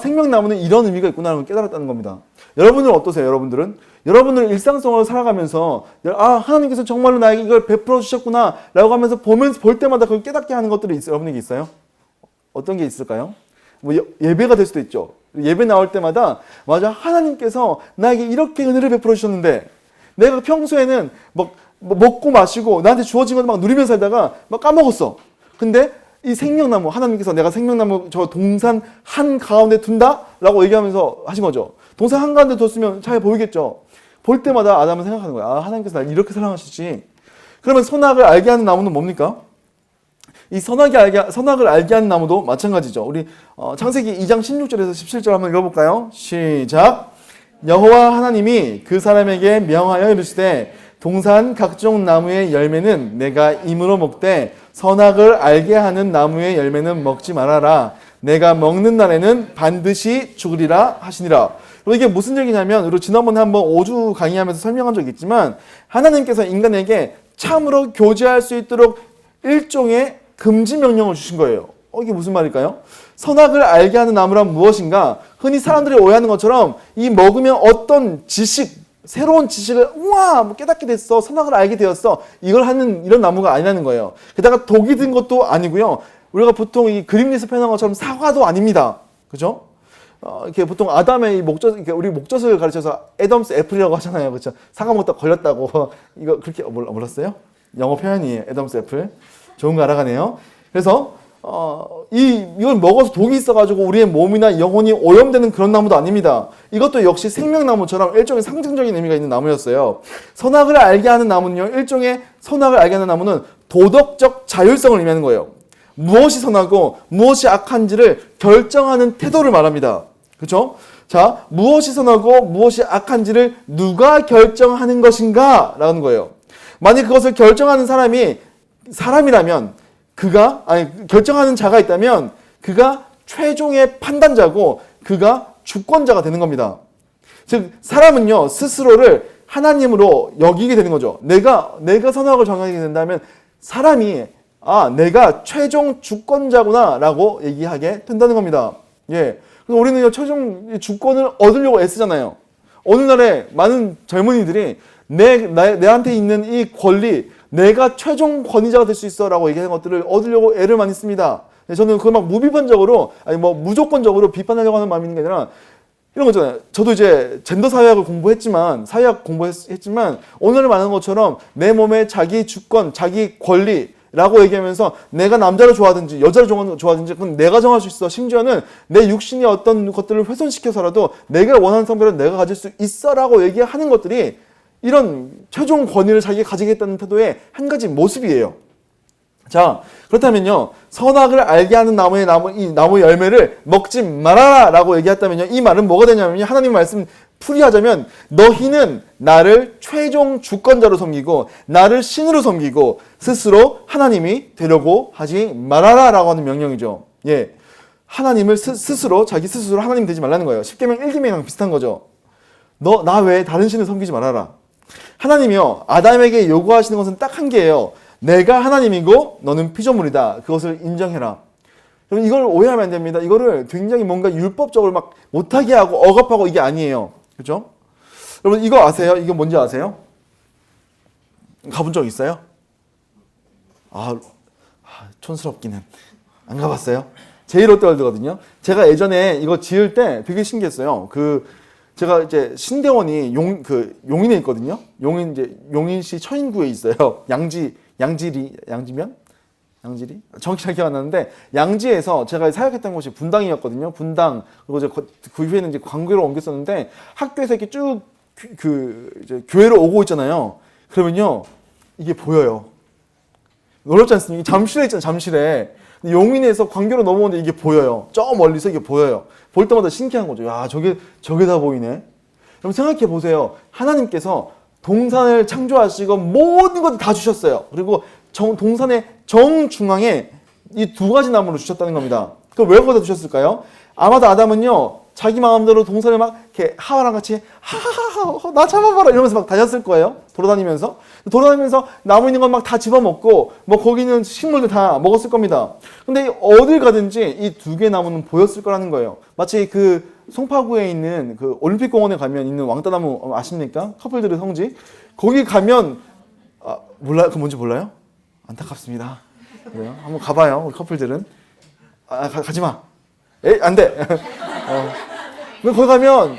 생명나무는 이런 의미가 있구나라는 걸 깨달았다는 겁니다. 여러분은 어떠세요? 여러분들 일상생활을 살아가면서 하나님께서 정말로 나에게 이걸 베풀어 주셨구나 라고 하면서 볼 때마다 그걸 깨닫게 하는 것들이 여러분에게 있어요? 어떤 게 있을까요? 뭐 예배가 될 수도 있죠. 예배 나올 때마다 맞아, 하나님께서 나에게 이렇게 은혜를 베풀어 주셨는데 내가 평소에는 먹고 마시고 나한테 주어진 것을 막 누리면서 살다가 막 까먹었어. 근데 이 생명나무, 하나님께서 내가 생명나무 저 동산 한 가운데 둔다? 라고 얘기하면서 하신 거죠. 동산 한 가운데 뒀으면 잘 보이겠죠. 볼 때마다 아담은 생각하는 거야. 하나님께서 날 이렇게 사랑하시지. 그러면 선악을 알게 하는 나무는 뭡니까? 이 선악을 알게 하는 나무도 마찬가지죠. 우리 창세기 2장 16절에서 17절 한번 읽어볼까요? 시작. 여호와 하나님이 그 사람에게 명하여 이르시되 동산 각종 나무의 열매는 내가 임으로 먹되 선악을 알게 하는 나무의 열매는 먹지 말아라. 내가 먹는 날에는 반드시 죽으리라 하시니라. 이게 무슨 얘기냐면 우리 지난번에 한번 5주 강의하면서 설명한 적이 있지만 하나님께서 인간에게 참으로 교제할 수 있도록 일종의 금지 명령을 주신 거예요. 이게 무슨 말일까요? 선악을 알게 하는 나무란 무엇인가? 흔히 사람들이 오해하는 것처럼 이 먹으면 어떤 새로운 지식을 깨닫게 됐어. 선악을 알게 되었어. 이걸 하는 이런 나무가 아니라는 거예요. 게다가 독이 든 것도 아니고요. 우리가 보통 이 그림에서 표현한 것처럼 사과도 아닙니다. 그죠? 이렇게 보통 아담의 우리 목젖을 가르쳐서 애덤스 애플이라고 하잖아요. 그렇죠? 사과 먹다 걸렸다고. 이거 그렇게 몰랐어요? 영어 표현이에요. 애덤스 애플. 좋은 거 알아가네요. 그래서 이걸 먹어서 독이 있어가지고 우리의 몸이나 영혼이 오염되는 그런 나무도 아닙니다. 이것도 역시 생명나무처럼 일종의 상징적인 의미가 있는 나무였어요. 선악을 알게 하는 나무는요, 일종의 선악을 알게 하는 나무는 도덕적 자율성을 의미하는 거예요. 무엇이 선하고 무엇이 악한지를 결정하는 태도를 말합니다. 그렇죠? 자, 무엇이 선하고 무엇이 악한지를 누가 결정하는 것인가? 라는 거예요. 만약 그것을 결정하는 사람이라면 결정하는 자가 있다면 그가 최종의 판단자고 그가 주권자가 되는 겁니다. 즉 사람은요 스스로를 하나님으로 여기게 되는 거죠. 내가 선악을 정하게 된다면 사람이 내가 최종 주권자구나 라고 얘기하게 된다는 겁니다. 예. 그래서 우리는 최종 주권을 얻으려고 애쓰잖아요. 오늘날에 많은 젊은이들이 내한테 있는 이 권리, 내가 최종 권위자가 될 수 있어 라고 얘기하는 것들을 얻으려고 애를 많이 씁니다. 저는 그걸 막 무비판적으로, 무조건적으로 비판하려고 하는 마음이 있는 게 아니라 이런 거잖아요. 저도 이제 젠더 사회학을 공부했지만 오늘 말하는 것처럼 내 몸의 자기 주권, 자기 권리라고 얘기하면서 내가 남자를 좋아하든지 여자를 좋아하든지 그건 내가 정할 수 있어. 심지어는 내 육신이 어떤 것들을 훼손시켜서라도 내가 원하는 성별은 내가 가질 수 있어 라고 얘기하는 것들이 이런 최종 권위를 자기가 가지겠다는 태도의 한 가지 모습이에요. 자, 그렇다면요, 선악을 알게 하는 이 나무 열매를 먹지 말아라 라고 얘기했다면요, 이 말은 뭐가 되냐면요, 하나님 말씀 풀이하자면 너희는 나를 최종 주권자로 섬기고 나를 신으로 섬기고 스스로 하나님이 되려고 하지 말아라 라고 하는 명령이죠. 예, 하나님을 자기 스스로 하나님 되지 말라는 거예요. 십계명 1계명이랑 비슷한 거죠. 나 외에 다른 신을 섬기지 말아라. 하나님이요, 아담에게 요구하시는 것은 딱 한 개예요. 내가 하나님이고 너는 피조물이다. 그것을 인정해라. 여러분 이걸 오해하면 안 됩니다. 이거를 굉장히 뭔가 율법적으로 막 못하게 하고 억압하고 이게 아니에요. 그렇죠? 여러분 이거 아세요? 이거 뭔지 아세요? 가본 적 있어요? 촌스럽기는. 안 가봤어요? 제1롯데월드거든요. 제가 예전에 이거 지을 때 되게 신기했어요. 제가 이제 신대원이 용인에 있거든요. 용인시 처인구에 있어요. 양지리? 정확히 잘 기억 안 나는데, 양지에서 제가 사역했던 곳이 분당이었거든요. 분당. 그리고 이제 그 후에는 이제 광교로 옮겼었는데, 학교에서 이렇게 쭉 이제 교회로 오고 있잖아요. 그러면요, 이게 보여요. 놀랍지 않습니까? 잠실에 있잖아요, 잠실에. 용인에서 광교로 넘어오는데 이게 보여요. 저 멀리서 이게 보여요. 볼 때마다 신기한 거죠. 야, 저게 다 보이네. 여러분 생각해 보세요. 하나님께서 동산을 창조하시고 모든 것 다 주셨어요. 그리고 동산의 정중앙에 이 두 가지 나무를 주셨다는 겁니다. 그걸 왜 거기다 주셨을까요? 아마도 아담은요, 자기 마음대로 동산을 막 이렇게 하와랑 같이 하하하 나 잡아봐라 이러면서 막 다녔을 거예요. 돌아다니면서 나무 있는 건 막 다 집어먹고 뭐 거기 있는 식물들 다 먹었을 겁니다. 근데 어딜 가든지 이 두 개 나무는 보였을 거라는 거예요. 마치 그 송파구에 있는 그 올림픽 공원에 가면 있는 왕따나무 아십니까? 커플들의 성지. 거기 가면 몰라요? 그 뭔지 몰라요? 안타깝습니다. 그래요? 한번 가봐요. 우리 커플들은. 가지 마. 에이, 안 돼. 거기 가면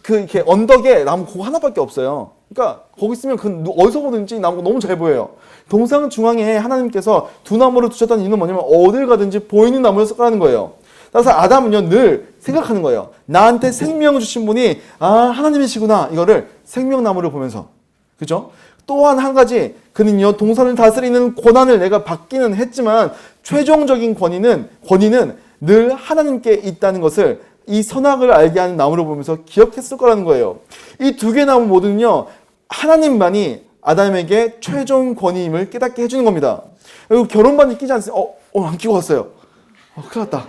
이렇게 언덕에 나무 그거 하나밖에 없어요. 그러니까 거기 있으면 어디서 보든지 나무가 너무 잘 보여요. 동상 중앙에 하나님께서 두 나무를 두셨다는 이유는 뭐냐면 어딜 가든지 보이는 나무였을 거라는 거예요. 따라서 아담은요 늘 생각하는 거예요. 나한테 생명을 주신 분이 하나님이시구나. 이거를 생명나무를 보면서. 그죠? 또한 한 가지 그는요 동산을 다스리는 권한을 내가 받기는 했지만 최종적인 권위는 늘 하나님께 있다는 것을 이 선악을 알게 하는 나무를 보면서 기억했을 거라는 거예요. 이 두 개 나무 모두는요 하나님만이 아담에게 최종 권위임을 깨닫게 해주는 겁니다. 그리고 결혼 반지 끼지 않습니까? 안 끼고 왔어요. 큰일 났다.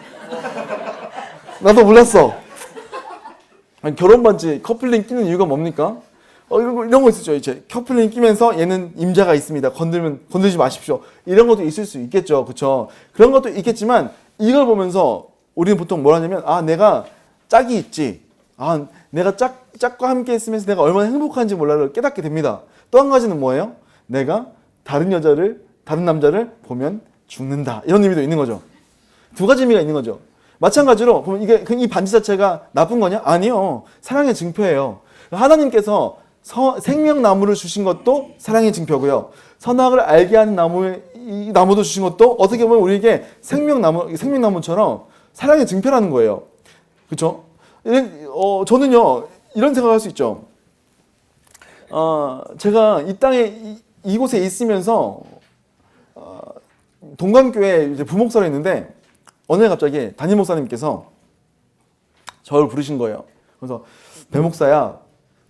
나도 몰랐어. 결혼 반지 커플링 끼는 이유가 뭡니까? 이런 거 있었죠. 이제 커플링 끼면서 얘는 임자가 있습니다. 건들지 마십시오. 이런 것도 있을 수 있겠죠. 그렇죠? 그런 것도 있겠지만 이걸 보면서 우리는 보통 뭘 하냐면 내가 짝이 있지. 내가 짝과 함께 있으면서 내가 얼마나 행복한지 몰라를 깨닫게 됩니다. 또 한 가지는 뭐예요? 내가 다른 남자를 보면 죽는다. 이런 의미도 있는 거죠. 두 가지 의미가 있는 거죠. 마찬가지로 그럼 이 반지 자체가 나쁜 거냐? 아니요. 사랑의 증표예요. 하나님께서 생명나무를 주신 것도 사랑의 증표고요. 선악을 알게 하는 이 나무도 주신 것도 어떻게 보면 우리에게 생명나무처럼 사랑의 증표라는 거예요. 그렇죠? 저는요 이런 생각을 할 수 있죠. 제가 이 땅에 이곳에 있으면서 동강교회 이제 부목사를 했는데 어느 날 갑자기 담임 목사님께서 저를 부르신 거예요. 그래서 배목사야,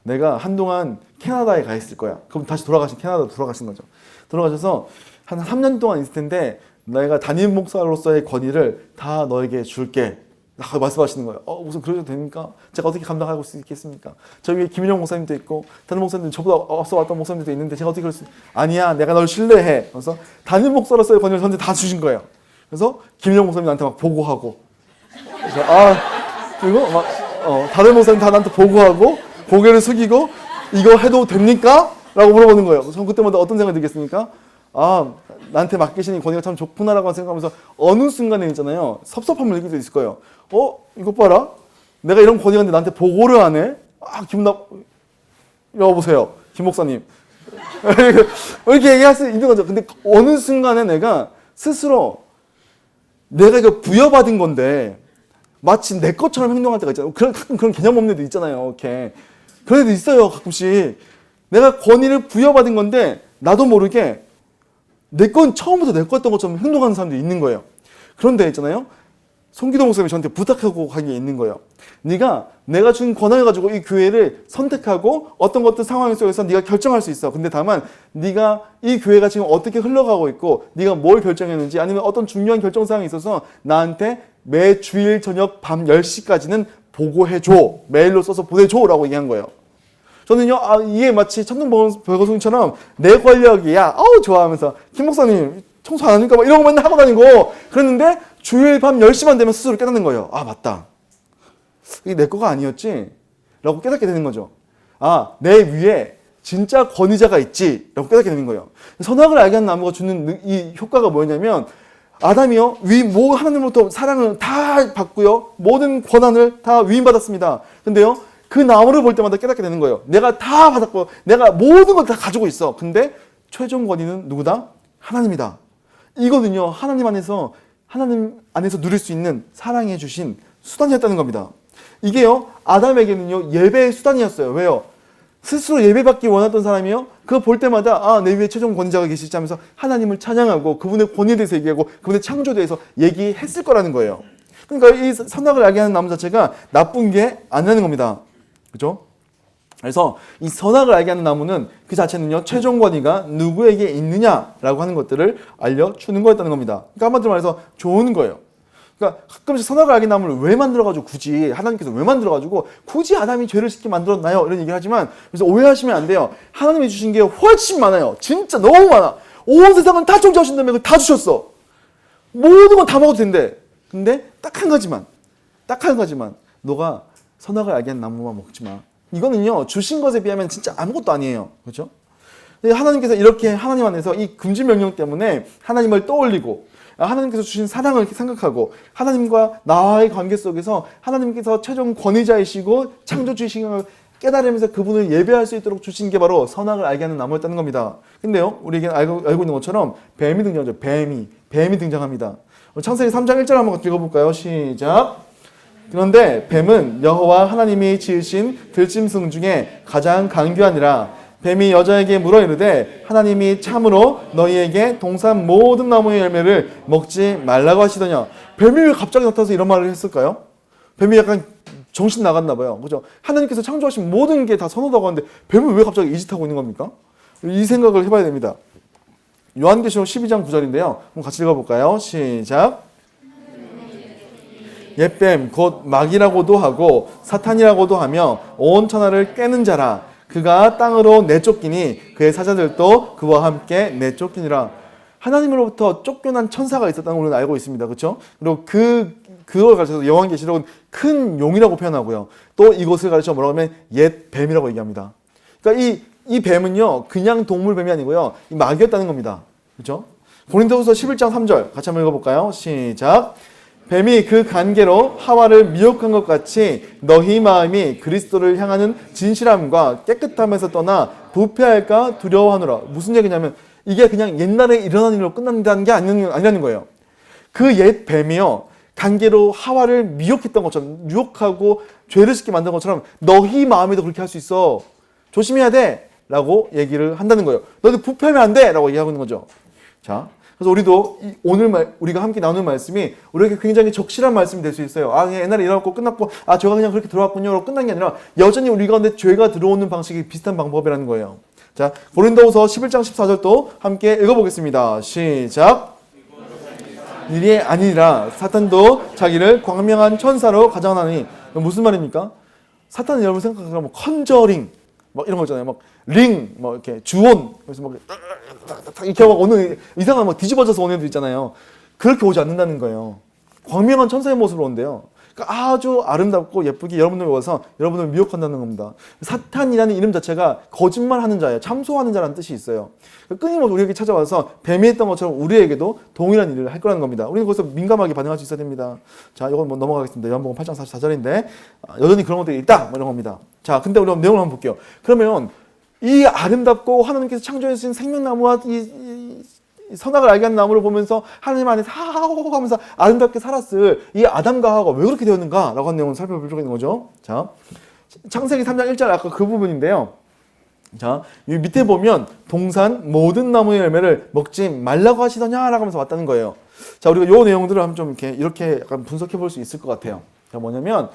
내가 한동안 캐나다에 가 있을 거야. 그럼 다시 캐나다로 돌아가신 거죠. 돌아가셔서 한 3년 동안 있을 텐데 내가 담임 목사로서의 권위를 다 너에게 줄게. 말씀하시는 거예요. 무슨 그러셔도 됩니까? 제가 어떻게 감당하고 수 있겠습니까? 저 위에 김인영 목사님도 있고 다른 목사님들 저보다 앞서 왔던 목사님들도 있는데 제가 어떻게 그럴 수 아니야, 내가 널 신뢰해. 그래서 담임 목사로서의 권위를 저한테 다 주신 거예요. 그래서 김인영 목사님 나한테 막 보고하고 그래서 그리고 막 다른 목사님 다 나한테 보고하고 고개를 숙이고 이거 해도 됩니까? 라고 물어보는 거예요. 전 그때마다 어떤 생각이 들겠습니까? 나한테 맡기신 권위가 참 좋구나라고 생각하면서 어느 순간에 있잖아요. 섭섭함을 느낄 수 있을 거예요. 이것 봐라. 내가 이런 권위가 있는데 나한테 보고를 안 해? 기분 여보세요. 김 목사님. 이렇게 얘기할 수 있는 거죠. 근데 어느 순간에 내가 스스로 내가 이거 부여받은 건데 마치 내 것처럼 행동할 때가 있잖아요. 그런 개념 없는 애들 있잖아요. 이렇게. 그런 애들 있어요. 가끔씩. 내가 권위를 부여받은 건데 나도 모르게 처음부터 내 거였던 것처럼 행동하는 사람들이 있는 거예요. 그런데 있잖아요. 송기동 목사님이 저한테 부탁하고 간 게 있는 거예요. 내가 준 권한을 가지고 이 교회를 선택하고 어떤 것들 상황 속에서 네가 결정할 수 있어. 근데 다만 네가 이 교회가 지금 어떻게 흘러가고 있고 네가 뭘 결정했는지 아니면 어떤 중요한 결정 사항이 있어서 나한테 매 주일 저녁 밤 10시까지는 보고해줘. 메일로 써서 보내줘. 라고 얘기한 거예요. 저는요, 이게 마치 천둥벌거숭이처럼 내 권력이야. 좋아하면서 김 목사님 청소 안 하니까 막 이런 거 맨날 하고 다니고 그랬는데 주일 밤 10시만 되면 스스로 깨닫는 거예요. 맞다. 이게 내 거가 아니었지? 라고 깨닫게 되는 거죠. 내 위에 진짜 권위자가 있지? 라고 깨닫게 되는 거예요. 선악을 알게 하는 나무가 주는 이 효과가 뭐냐면 아담이요, 하나님으로부터 사랑을 다 받고요, 모든 권한을 다 위임받았습니다. 근데요, 그 나무를 볼 때마다 깨닫게 되는 거예요. 내가 다 받았고, 내가 모든 걸 다 가지고 있어. 근데 최종 권위는 누구다? 하나님이다. 이거는요, 하나님 안에서 누릴 수 있는 사랑해 주신 수단이었다는 겁니다. 이게요, 아담에게는요, 예배의 수단이었어요. 왜요? 스스로 예배받기 원했던 사람이요, 그거 볼 때마다 내 위에 최종 권위자가 계시지 하면서 하나님을 찬양하고 그분의 권위에 대해서 얘기하고 그분의 창조에 대해서 얘기했을 거라는 거예요. 그러니까 이 선악을 알게 하는 나무 자체가 나쁜 게 아니라는 겁니다. 그죠? 그래서 이 선악을 알게 하는 나무는 그 자체는요, 최종 권위가 누구에게 있느냐라고 하는 것들을 알려주는 거였다는 겁니다. 그러니까 한마디로 말해서 좋은 거예요. 그러니까 가끔씩 선악을 알게 나무를 왜 만들어가지고 하나님께서 왜 만들어가지고 굳이 아담이 죄를 짓게 만들었나요? 이런 얘기를 하지만, 그래서 오해하시면 안 돼요. 하나님이 주신 게 훨씬 많아요. 진짜 너무 많아. 온 세상은 다 창조하신다며 그걸 다 주셨어. 모든 건 다 먹어도 된대. 근데 딱 한 가지만 너가 선악을 알게 한 나무만 먹지 마. 이거는요, 주신 것에 비하면 진짜 아무것도 아니에요. 그렇죠? 하나님께서 이렇게 하나님 안에서 이 금지 명령 때문에 하나님을 떠올리고, 하나님께서 주신 사랑을 생각하고, 하나님과 나와의 관계 속에서 하나님께서 최종 권위자이시고 창조주이신 걸 깨달으면서 그분을 예배할 수 있도록 주신 게 바로 선악을 알게 하는 나무였다는 겁니다. 근데요, 우리에게 알고 있는 것처럼 뱀이 등장하죠. 뱀이 등장합니다. 창세기 3장 1절 한번 읽어볼까요? 시작. 그런데 뱀은 여호와 하나님이 지으신 들짐승 중에 가장 강교하니라. 뱀이 여자에게 물어 이르되 하나님이 참으로 너희에게 동산 모든 나무의 열매를 먹지 말라고 하시더냐. 뱀이 왜 갑자기 나타나서 이런 말을 했을까요? 뱀이 약간 정신 나갔나 봐요. 그죠? 하나님께서 창조하신 모든 게 다 선호다고 하는데 뱀은 왜 갑자기 이 짓하고 있는 겁니까? 이 생각을 해봐야 됩니다. 요한계시록 12장 9절인데요. 한번 같이 읽어볼까요? 시작. 옛뱀 곧 마귀라고도 하고 사탄이라고도 하며 온 천하를 꿰는 자라. 그가 땅으로 내쫓기니 그의 사자들도 그와 함께 내쫓기니라. 하나님으로부터 쫓겨난 천사가 있었다는 걸 우리는 알고 있습니다. 그렇죠? 그리고 그걸 가르쳐서 요한계시록은 큰 용이라고 표현하고요. 또 이것을 가르쳐 뭐라고 하면 옛 뱀이라고 얘기합니다. 그러니까 이 뱀은요, 그냥 동물 뱀이 아니고요, 이 마귀였다는 겁니다. 그렇죠? 고린도후서 11장 3절 같이 한번 읽어볼까요? 시작. 뱀이 그 관계로 하와를 미혹한 것 같이 너희 마음이 그리스도를 향하는 진실함과 깨끗함에서 떠나 부패할까 두려워하노라. 무슨 얘기냐면 이게 그냥 옛날에 일어난 일로 끝난다는 게 아니라는 거예요. 그 옛 뱀이요, 관계로 하와를 미혹했던 것처럼, 유혹하고 죄를 짓게 만든 것처럼 너희 마음에도 그렇게 할 수 있어. 조심해야 돼 라고 얘기를 한다는 거예요. 너희도 부패하면 안 돼 라고 얘기하고 있는 거죠. 자, 그래서 우리도 오늘 우리가 함께 나누는 말씀이 우리에게 굉장히 적실한 말씀이 될 수 있어요. 그냥 옛날에 일어났고 끝났고, 제가 그냥 그렇게 들어왔군요. 끝난 게 아니라 여전히 우리 가운데 죄가 들어오는 방식이 비슷한 방법이라는 거예요. 자, 고린도후서 11장 14절도 함께 읽어보겠습니다. 시작. 일이 아니라 사탄도 자기를 광명한 천사로 가장하니. 무슨 말입니까? 사탄은 여러분 생각하면 컨저링 막 이런 거 있잖아요. 막 링, 뭐 이렇게 주온, 그래서 막 이렇게 막 오는 이상한 막 뒤집어져서 오는 애들 있잖아요. 그렇게 오지 않는다는 거예요. 광명한 천사의 모습으로 온대요. 그러니까 아주 아름답고 예쁘게 여러분을 와서 여러분을 미혹한다는 겁니다. 사탄이라는 이름 자체가 거짓말하는 자예요. 참소하는 자라는 뜻이 있어요. 끊임없이 우리에게 찾아와서 뱀이 했던 것처럼 우리에게도 동일한 일을 할 거라는 겁니다. 우리는 거기서 민감하게 반응할 수 있어야 됩니다. 자, 이건 뭐 넘어가겠습니다. 요한복음 8장 44절인데 여전히 그런 것들이 있다, 뭐 이런 겁니다. 자, 근데 우리 내용을 한번 볼게요. 그러면 이 아름답고 하나님께서 창조해 주신 생명나무와 이 선악을 알게 한 나무를 보면서 하나님 안에서 하하하하 하면서 아름답게 살았을 이 아담과 하와가 왜 그렇게 되었는가 라고 하는 내용을 살펴볼 필요가 있는 거죠. 자, 창세기 3장 1절 아까 그 부분인데요. 자, 이 밑에 보면 동산 모든 나무의 열매를 먹지 말라고 하시더냐 라고 하면서 왔다는 거예요. 자, 우리가 이 내용들을 한번 좀 이렇게 약간 분석해 볼 수 있을 것 같아요. 자, 뭐냐면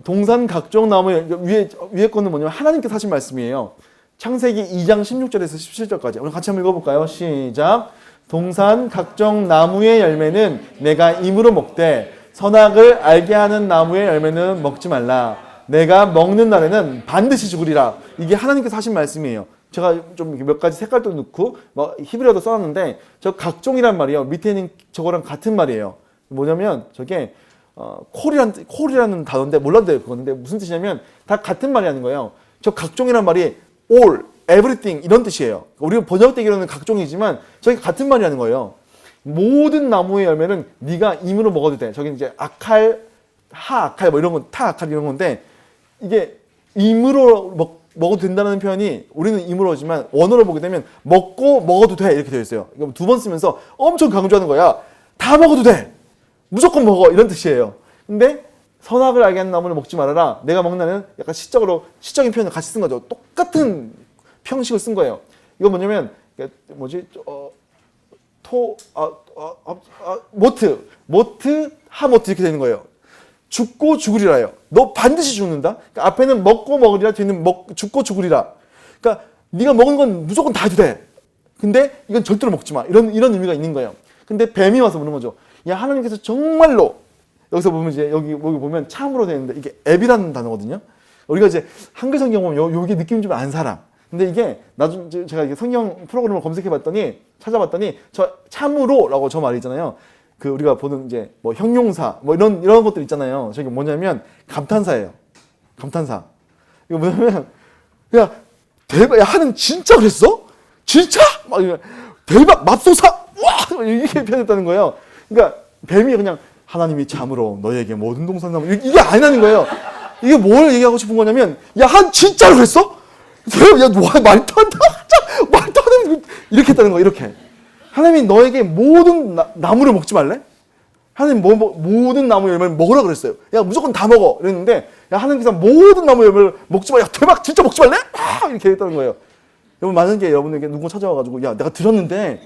동산 각종 나무 위에 거는 뭐냐면 하나님께서 하신 말씀이에요. 창세기 2장 16절에서 17절까지 우리 같이 한번 읽어볼까요? 시작. 동산 각종 나무의 열매는 내가 임으로 먹되 선악을 알게 하는 나무의 열매는 먹지 말라. 내가 먹는 날에는 반드시 죽으리라. 이게 하나님께서 하신 말씀이에요. 제가 좀 몇 가지 색깔도 넣고 히브리어도 써놨는데 저 각종이란 말이에요. 밑에 있는 저거랑 같은 말이에요. 뭐냐면 저게 콜이라는 단어인데 몰랐는데 그건데 무슨 뜻이냐면 다 같은 말이 하는 거예요. 저 각종이란 말이 all, everything 이런 뜻이에요. 우리가 번역되기로는 각종이지만 저게 같은 말이 하는 거예요. 모든 나무의 열매는 네가 임으로 먹어도 돼. 저기 이제 아칼, 하아칼 뭐 이런 건 타아칼 이런 건데 이게 임으로 먹어도 된다는 표현이 우리는 임으로지만 원어로 보게 되면 먹어도 돼 이렇게 되어 있어요. 이거 두 번 쓰면서 엄청 강조하는 거야. 다 먹어도 돼. 무조건 먹어 이런 뜻이에요. 근데 선악을 알게 하는 나무를 먹지 말아라. 내가 먹는 약간 시적인 표현을 같이 쓴 거죠. 똑같은 형식을 쓴 거예요. 이거 뭐냐면 모트 하모트 이렇게 되는 거예요. 죽고 죽으리라요. 너 반드시 죽는다. 그러니까 앞에는 먹고 먹으리라, 뒤에는 죽고 죽으리라. 그러니까 네가 먹은 건 무조건 다 해도 돼. 근데 이건 절대로 먹지 마. 이런 의미가 있는 거예요. 근데 뱀이 와서 묻는 거죠. 야 하나님께서 정말로 여기서 보면 이제 여기 보면 참으로 되는데 이게 앱이라는 단어거든요. 우리가 이제 한글 성경 보면 요게 느낌이 좀 안 살아. 근데 이게 나중에 제가 이게 성경 프로그램을 검색해봤더니 찾아봤더니 저 참으로라고 저 말이 있잖아요. 그 우리가 보는 이제 뭐 형용사 뭐 이런 것들 있잖아요. 저게 뭐냐면 감탄사예요. 감탄사. 이거 뭐냐면 야 대박, 야 하나님 진짜 그랬어? 진짜? 막 대박, 맙소사, 와 이렇게 표현했다는 거예요. 그러니까 뱀이 그냥 하나님이 참으로 너에게 모든 동산나무 이게 아니라는 거예요. 이게 뭘 얘기하고 싶은 거냐면 야 한 진짜로 그랬어? 야 말도 안 돼, 말도 안 돼 이렇게 했다는 거야. 이렇게 하나님이 너에게 모든 나무를 먹지 말래? 하나님 모든 나무 열매를 먹으라 그랬어요. 야 무조건 다 먹어 이랬는데 야 하나님께서 모든 나무 열매를 먹지 마. 야 대박 진짜 먹지 말래? 아 이렇게 했다는 거예요. 여러분 많은 게 여러분에게 누구 찾아와가지고 야 내가 들었는데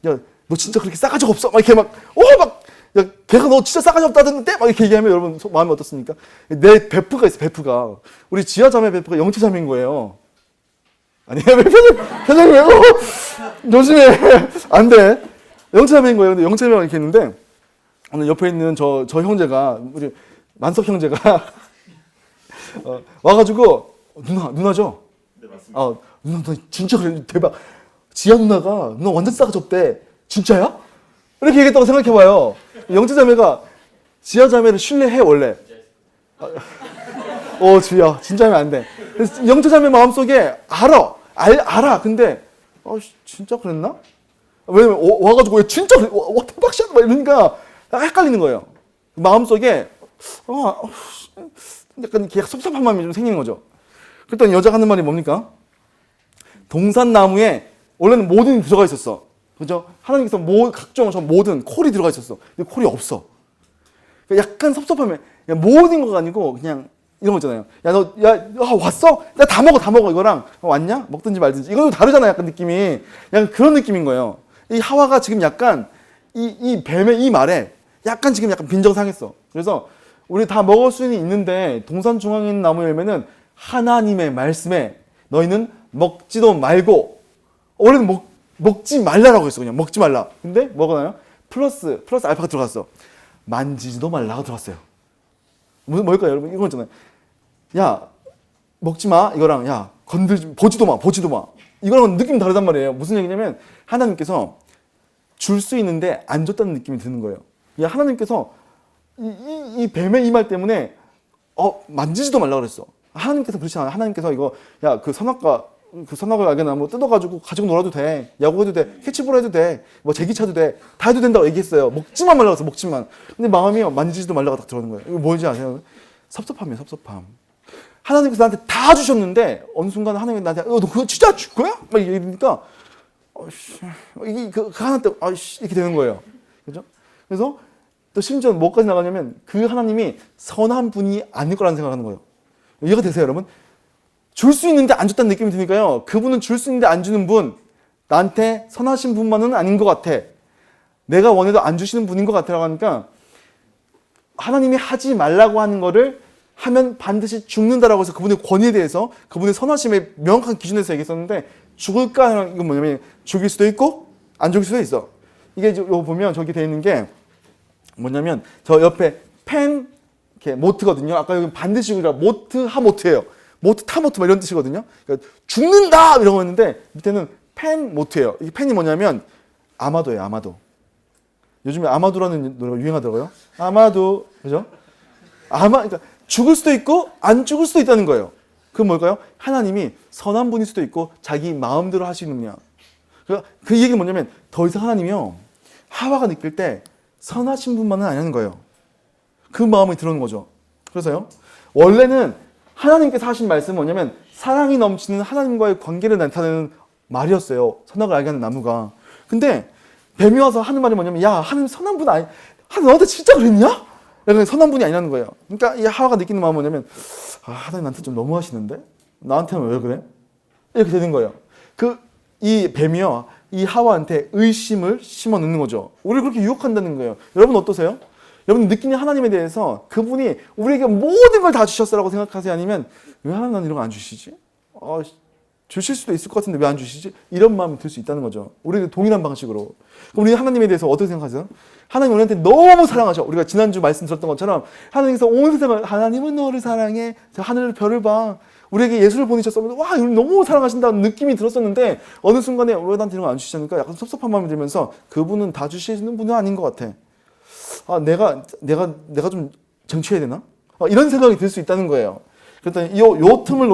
야 너 진짜 그렇게 싸가지가 없어 막 이렇게 야 걔가 너 진짜 싸가지 없다던데 막 이렇게 얘기하면 여러분 마음이 어떻습니까? 내 베프가 있어. 베프가 우리 지하자매 베프가 영체자매인 거예요. 아니야 왜 표정이 왜 조심해 안 돼. 영체자매인 거예요. 근데 영체자매가 이렇게 있는데 오늘 옆에 있는 저 형제가 우리 만석 형제가 와가지고 누나죠? 네 맞습니다. 누나 너 진짜 그래 대박. 지아 누나가 누나 완전 싸가지 없대. 진짜야? 이렇게 얘기했다고 생각해봐요. 영체자매가 지아자매를 신뢰해 원래. 지아 진짜면 안 돼. 그래서 영체자매 마음속에 알아. 근데 진짜 그랬나? 왜냐면 와가지고 진짜 그래? 와 대박이야 막 이러니까 헷갈리는 거예요. 마음속에 약간 이렇게 섭섭한 마음이 좀 생기는 거죠. 그랬더니 여자가 하는 말이 뭡니까? 동산나무에 원래는 모든 들어가 있었어. 그죠? 하나님께서 각종 모든 콜이 들어가 있었어. 근데 콜이 없어. 그러니까 약간 섭섭하면 모든 거가 아니고 그냥 이런 거 있잖아요. 왔어? 야 다 먹어 이거랑 왔냐? 먹든지 말든지 이거는 다르잖아요. 약간 느낌이 약간 그런 느낌인 거예요. 이 하와가 지금 약간 이 뱀의 이 말에 약간 지금 약간 빈정상했어. 그래서 우리 다 먹을 수는 있는데 동산 중앙에 있는 나무 열매는 하나님의 말씀에 너희는 먹지도 말고 원래는 먹지 말라라고 했어. 그냥 먹지 말라. 근데 뭐가 나요? 플러스 알파가 들어갔어. 만지지도 말라가 들어갔어요. 뭘까요 여러분? 이거 있잖아요. 야 먹지 마 이거랑 야 보지도 마 이거랑 느낌이 다르단 말이에요. 무슨 얘기냐면 하나님께서 줄 수 있는데 안 줬다는 느낌이 드는 거예요. 야 하나님께서 이 뱀의 이 말 때문에 만지지도 말라 그랬어. 하나님께서 그렇지 않아요. 하나님께서 이거 야 그 선악을 알게 나무 뜯어가지고 가지고 놀아도 돼. 야구해도 돼. 캐치볼 해도 돼. 뭐 제기차도 돼. 다 해도 된다고 얘기했어요. 먹지만 말라고 했어. 먹지만. 근데 마음이 만지지도 말라고 딱 들어오는 거예요. 이거 뭔지 아세요? 섭섭함이에요. 섭섭함. 하나님께서 나한테 다 주셨는데 어느 순간 하나님이 나한테 너 그거 진짜 줄 거야? 막 이러니까 이게 그 하나 때 이렇게 되는 거예요. 그죠? 그래서 또 심지어 뭐까지 나가냐면 그 하나님이 선한 분이 아닐 거라는 생각을 하는 거예요. 이해가 되세요, 여러분? 줄 수 있는데 안 줬다는 느낌이 드니까요. 그분은 줄 수 있는데 안 주는 분, 나한테 선하신 분만은 아닌 것 같아. 내가 원해도 안 주시는 분인 것 같아라고 하니까 하나님이 하지 말라고 하는 거를 하면 반드시 죽는다라고 해서 그분의 권위에 대해서 그분의 선하심의 명확한 기준에서 얘기했었는데 죽을까 하는 건 뭐냐면 죽일 수도 있고 안 죽일 수도 있어. 이게 이거 보면 저기 돼 있는 게 뭐냐면 저 옆에 펜 이렇게 모트거든요. 아까 여기 반드시 죽으라 모트 하모트예요. 모트 타모트 막 이런 뜻이거든요. 그러니까 죽는다 이런 거였는데 밑에는 펜 모트예요. 이 펜이 뭐냐면 아마도예요. 아마도. 요즘에 아마도라는 노래가 유행하더라고요. 아마도 그죠? 그러니까 죽을 수도 있고 안 죽을 수도 있다는 거예요. 그건 뭘까요? 하나님이 선한 분일 수도 있고 자기 마음대로 하시는 분이야. 그 얘기는 뭐냐면 더 이상 하나님이요 하와가 느낄 때 선하신 분만은 아니라는 거예요. 그 마음이 들어오는 거죠. 그래서요 원래는 하나님께서 하신 말씀은 뭐냐면 사랑이 넘치는 하나님과의 관계를 나타내는 말이었어요. 선악을 알게 하는 나무가. 근데 뱀이 와서 하는 말이 뭐냐면 야 하나님 선한 분 아니 하나님 너한테 진짜 그랬냐? 그러니까 선한 분이 아니라는 거예요. 그러니까 이 하와가 느끼는 마음은 뭐냐면 하나님 나한테 좀 너무 하시는데? 나한테는 왜 그래? 이렇게 되는 거예요. 이 뱀이요 이 하와한테 의심을 심어 넣는 거죠. 우리를 그렇게 유혹한다는 거예요. 여러분 어떠세요? 여러분 느끼는 하나님에 대해서 그분이 우리에게 모든 걸 다 주셨어라고 생각하세요? 아니면 왜 하나님 난 이런 거 안 주시지? 주실 수도 있을 것 같은데 왜 안 주시지? 이런 마음이 들 수 있다는 거죠. 우리는 동일한 방식으로. 그럼 우리 하나님에 대해서 어떻게 생각하세요? 하나님 우리한테 너무 사랑하셔. 우리가 지난주 말씀 들었던 것처럼 하나님께서 온 세상을 하나님은 너를 사랑해. 하늘 별을 봐. 우리에게 예수를 보내셨으면 와 이걸 너무 사랑하신다는 느낌이 들었었는데 어느 순간에 왜 나한테 이런 거 안 주시니까 약간 섭섭한 마음이 들면서 그분은 다 주시는 분은 아닌 것 같아. 아 내가 좀 정치해야 되나? 이런 생각이 들 수 있다는 거예요. 그랬더니 요 틈을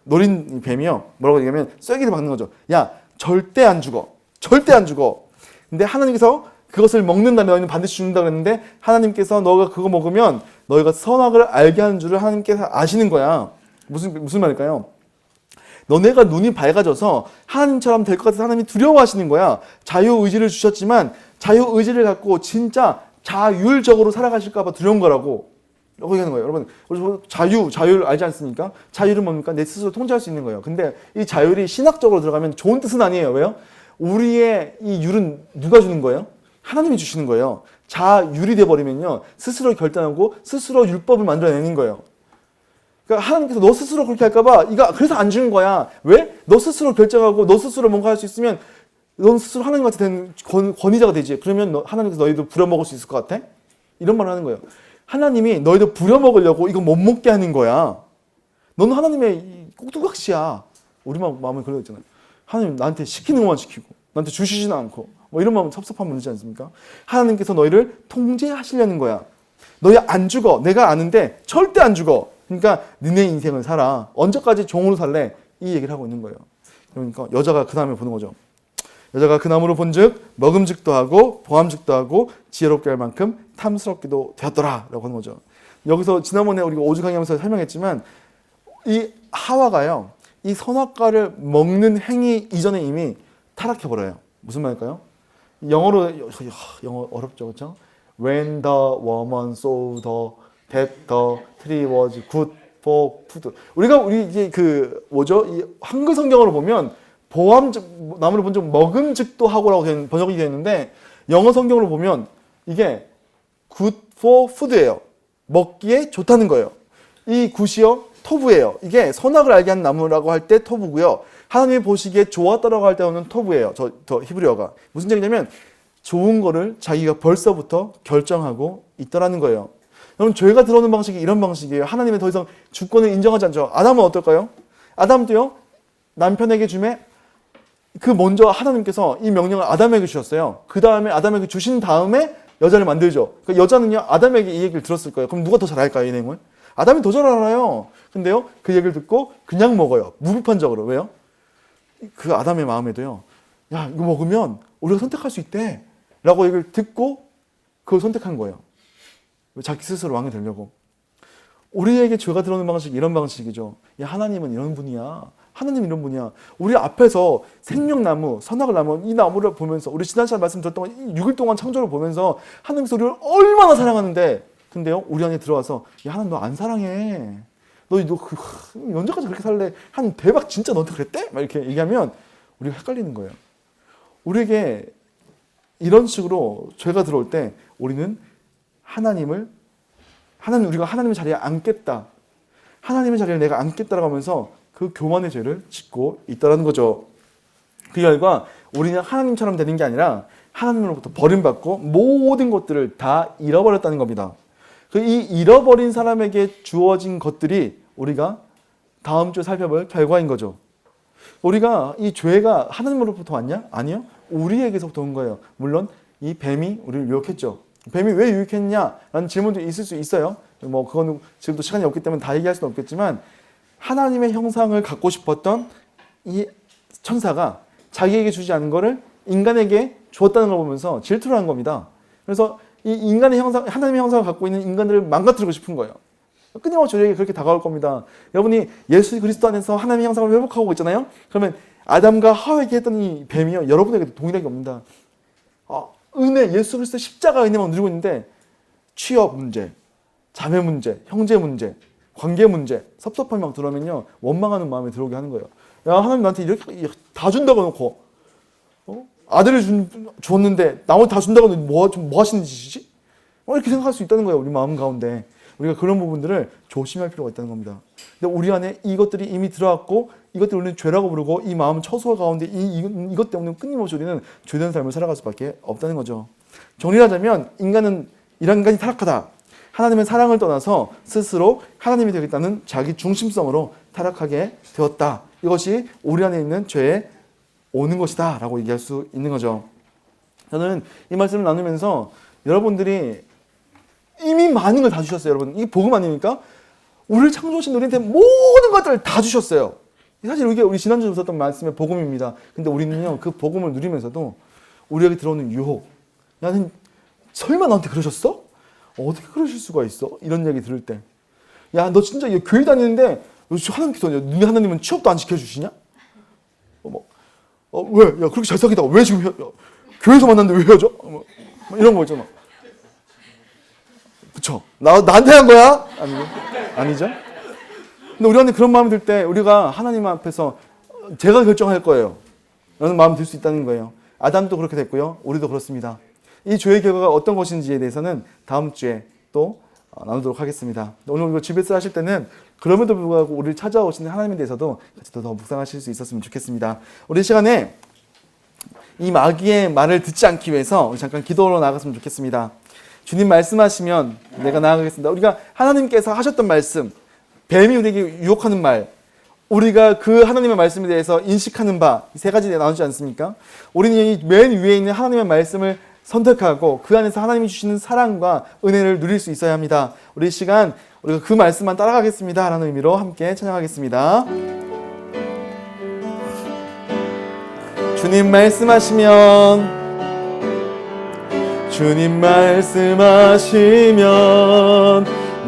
노린 뱀이요. 뭐라고 얘기하면 쐐기를 박는 거죠. 야 절대 안 죽어. 절대 안 죽어. 근데 하나님께서 그것을 먹는다면 너희는 반드시 죽는다 그랬는데 하나님께서 너가 그거 먹으면 너희가 선악을 알게 하는 줄을 하나님께서 아시는 거야. 무슨 말일까요? 너네가 눈이 밝아져서 하나님처럼 될 것 같아서 하나님이 두려워하시는 거야. 자유의지를 주셨지만 자유의지를 갖고 진짜 자율적으로 살아가실까 봐 두려운 거라고. 라고 얘기하는 거예요. 여러분, 우리 자유를 알지 않습니까? 자유는 뭡니까? 내 스스로 통제할 수 있는 거예요. 근데 이 자율이 신학적으로 들어가면 좋은 뜻은 아니에요. 왜요? 우리의 이 율은 누가 주는 거예요? 하나님이 주시는 거예요. 자율이 돼버리면요. 스스로 결단하고 스스로 율법을 만들어내는 거예요. 그러니까 하나님께서 너 스스로 그렇게 할까봐 그래서 안 주는 거야. 왜? 너 스스로 결정하고 너 스스로 뭔가 할 수 있으면 넌 스스로 하나님같이 된 권위자가 되지. 그러면 하나님께서 너희도 부려먹을 수 있을 것 같아? 이런 말을 하는 거예요. 하나님이 너희도 부려먹으려고 이거 못 먹게 하는 거야. 너는 하나님의 꼭두각시야. 우리 마음은 그러고 있잖아요. 하나님 나한테 시키는 것만 시키고 나한테 주시지는 않고 뭐 이런 마음은 섭섭한 문제지 않습니까? 하나님께서 너희를 통제하시려는 거야. 너희 안 죽어. 내가 아는데 절대 안 죽어. 그러니까 너네 인생을 살아. 언제까지 종으로 살래? 이 얘기를 하고 있는 거예요. 그러니까 여자가 그 다음에 보는 거죠. 여자가 그 나무로 본즉 먹음직도 하고 보암직도 하고 지혜롭게 할 만큼 탐스럽기도 되었더라 라고 하는 거죠. 여기서 지난번에 우리가 오죽 강의하면서 설명했지만 이 하와가요. 이 선악과를 먹는 행위 이전에 이미 타락해버려요. 무슨 말일까요? 영어 어렵죠. 그렇죠? When the woman saw that the tree was good for food. 우리 이제 이 한글 성경으로 보면 나무를 본 적 먹음직도 하고라고 번역이 되어 있는데 영어 성경으로 보면 이게 good for food예요. 먹기에 좋다는 거예요. 이 굿이요 토부예요. 이게 선악을 알게 한 나무라고 할 때 토부고요. 하나님이 보시기에 좋았다라고 할 때는 토부예요. 저 히브리어가 무슨 얘기냐면 좋은 거를 자기가 벌써부터 결정하고 있다라는 거예요. 여러분 죄가 들어오는 방식이 이런 방식이에요. 하나님은 더 이상 주권을 인정하지 않죠. 아담은 어떨까요? 아담도요 남편에게 주매 먼저 하나님께서 이 명령을 아담에게 주셨어요. 그 다음에 아담에게 주신 다음에 여자를 만들죠. 그러니까 여자는요 아담에게 이 얘기를 들었을 거예요. 그럼 누가 더 잘 알까요? 이 내용을? 아담이 더 잘 알아요. 근데요 그 얘기를 듣고 그냥 먹어요. 무비판적으로. 왜요? 그 아담의 마음에도요 야 이거 먹으면 우리가 선택할 수 있대 라고 얘기를 듣고 그걸 선택한 거예요. 자기 스스로 왕이 되려고. 우리에게 죄가 들어오는 방식이 이런 방식이죠. 야 하나님은 이런 분이야. 하나님 이런 분이야. 우리 앞에서 생명나무, 선악을 나무, 이 나무를 보면서 우리 지난 시간 말씀 드렸던 건 6일 동안 창조를 보면서 하나님께서 우리를 얼마나 사랑하는데 근데요 우리 안에 들어와서 야 하나님 너 안 사랑해. 너 언제까지 그렇게 살래? 하나님 대박 진짜 너한테 그랬대? 막 이렇게 얘기하면 우리가 헷갈리는 거예요. 우리에게 이런 식으로 죄가 들어올 때 우리는 우리가 하나님의 자리에 앉겠다. 하나님의 자리에 내가 앉겠다라고 하면서 그 교만의 죄를 짓고 있다는 거죠. 그 결과 우리는 하나님처럼 되는 게 아니라 하나님으로부터 버림받고 모든 것들을 다 잃어버렸다는 겁니다. 이 잃어버린 사람에게 주어진 것들이 우리가 다음 주에 살펴볼 결과인 거죠. 우리가 이 죄가 하나님으로부터 왔냐? 아니요. 우리에게서부터 온 거예요. 물론 이 뱀이 우리를 유혹했죠. 뱀이 왜 유혹했냐라는 질문도 있을 수 있어요. 그거는 지금도 시간이 없기 때문에 다 얘기할 수는 없겠지만 하나님의 형상을 갖고 싶었던 이 천사가 자기에게 주지 않은 거를 인간에게 주었다는 걸 보면서 질투를 한 겁니다. 그래서 이 인간의 형상, 하나님의 형상을 갖고 있는 인간들을 망가뜨리고 싶은 거예요. 끊임없이 저에게 그렇게 다가올 겁니다. 여러분이 예수 그리스도 안에서 하나님의 형상을 회복하고 있잖아요. 그러면 아담과 하와에게 했던 이 뱀이요 여러분에게도 동일하게 옵니다. 은혜, 예수 그리스도 십자가 은혜만 누리고 있는데 취업 문제, 자매 문제, 형제 문제, 관계 문제, 섭섭함이 막 들어오면요 원망하는 마음이 들어오게 하는 거예요. 야 하나님 나한테 이렇게 다 준다고 해놓고 아들을 줬는데 나머지 다 준다고 해놓고 뭐 하시는 짓이지? 이렇게 생각할 수 있다는 거예요. 우리 마음 가운데. 우리가 그런 부분들을 조심할 필요가 있다는 겁니다. 근데 우리 안에 이것들이 이미 들어왔고 이것들을 우리는 죄라고 부르고 이 마음 처소가 가운데 이것 때문에 끊임없이 우리는 죄된 삶을 살아갈 수밖에 없다는 거죠. 정리하자면 인간은 이런 인간이 타락하다. 하나님의 사랑을 떠나서 스스로 하나님이 되겠다는 자기 중심성으로 타락하게 되었다. 이것이 우리 안에 있는 죄에 오는 것이다 라고 얘기할 수 있는 거죠. 저는 이 말씀을 나누면서 여러분들이 이미 많은 걸 다 주셨어요. 여러분, 이게 복음 아닙니까? 우리를 창조하신 우리한테 모든 것들을 다 주셨어요. 사실 이게 우리 지난주에 있었던 말씀의 복음입니다. 근데 우리는요, 그 복음을 누리면서도 우리에게 들어오는 유혹, 나는 설마 너한테 그러셨어? 어떻게 그러실 수가 있어? 이런 얘기 들을 때, 야, 너 진짜 교회 다니는데 하나님께서 너네 하나님은 취업도 안 시켜주시냐? 왜? 야, 그렇게 잘 사귀다가 왜 지금 교회에서 만났는데 왜 헤어져? 이런 거 있잖아. 그쵸? 나한테 한 거야? 아니죠? 근데 우리한테 그런 마음이 들 때 우리가 하나님 앞에서 제가 결정할 거예요 라는 마음이 들 수 있다는 거예요. 아담도 그렇게 됐고요. 우리도 그렇습니다. 이 죄의 결과가 어떤 것인지에 대해서는 다음 주에 또 나누도록 하겠습니다. 오늘 이거 집에서 하실 때는 그럼에도 불구하고 우리를 찾아오시는 하나님에 대해서도 같이 더 묵상하실 수 있었으면 좋겠습니다. 우리 시간에 이 마귀의 말을 듣지 않기 위해서 우리 잠깐 기도로 나갔으면 좋겠습니다. 주님 말씀하시면 내가 나아가겠습니다. 우리가 하나님께서 하셨던 말씀, 뱀이 우리에게 유혹하는 말, 우리가 그 하나님의 말씀에 대해서 인식하는 바, 이 세 가지 나누지 않습니까? 우리는 이 맨 위에 있는 하나님의 말씀을 선택하고 그 안에서 하나님이 주시는 사랑과 은혜를 누릴 수 있어야 합니다. 우리 시간 우리가 그 말씀만 따라가겠습니다 라는 의미로 함께 찬양하겠습니다. 주님 말씀하시면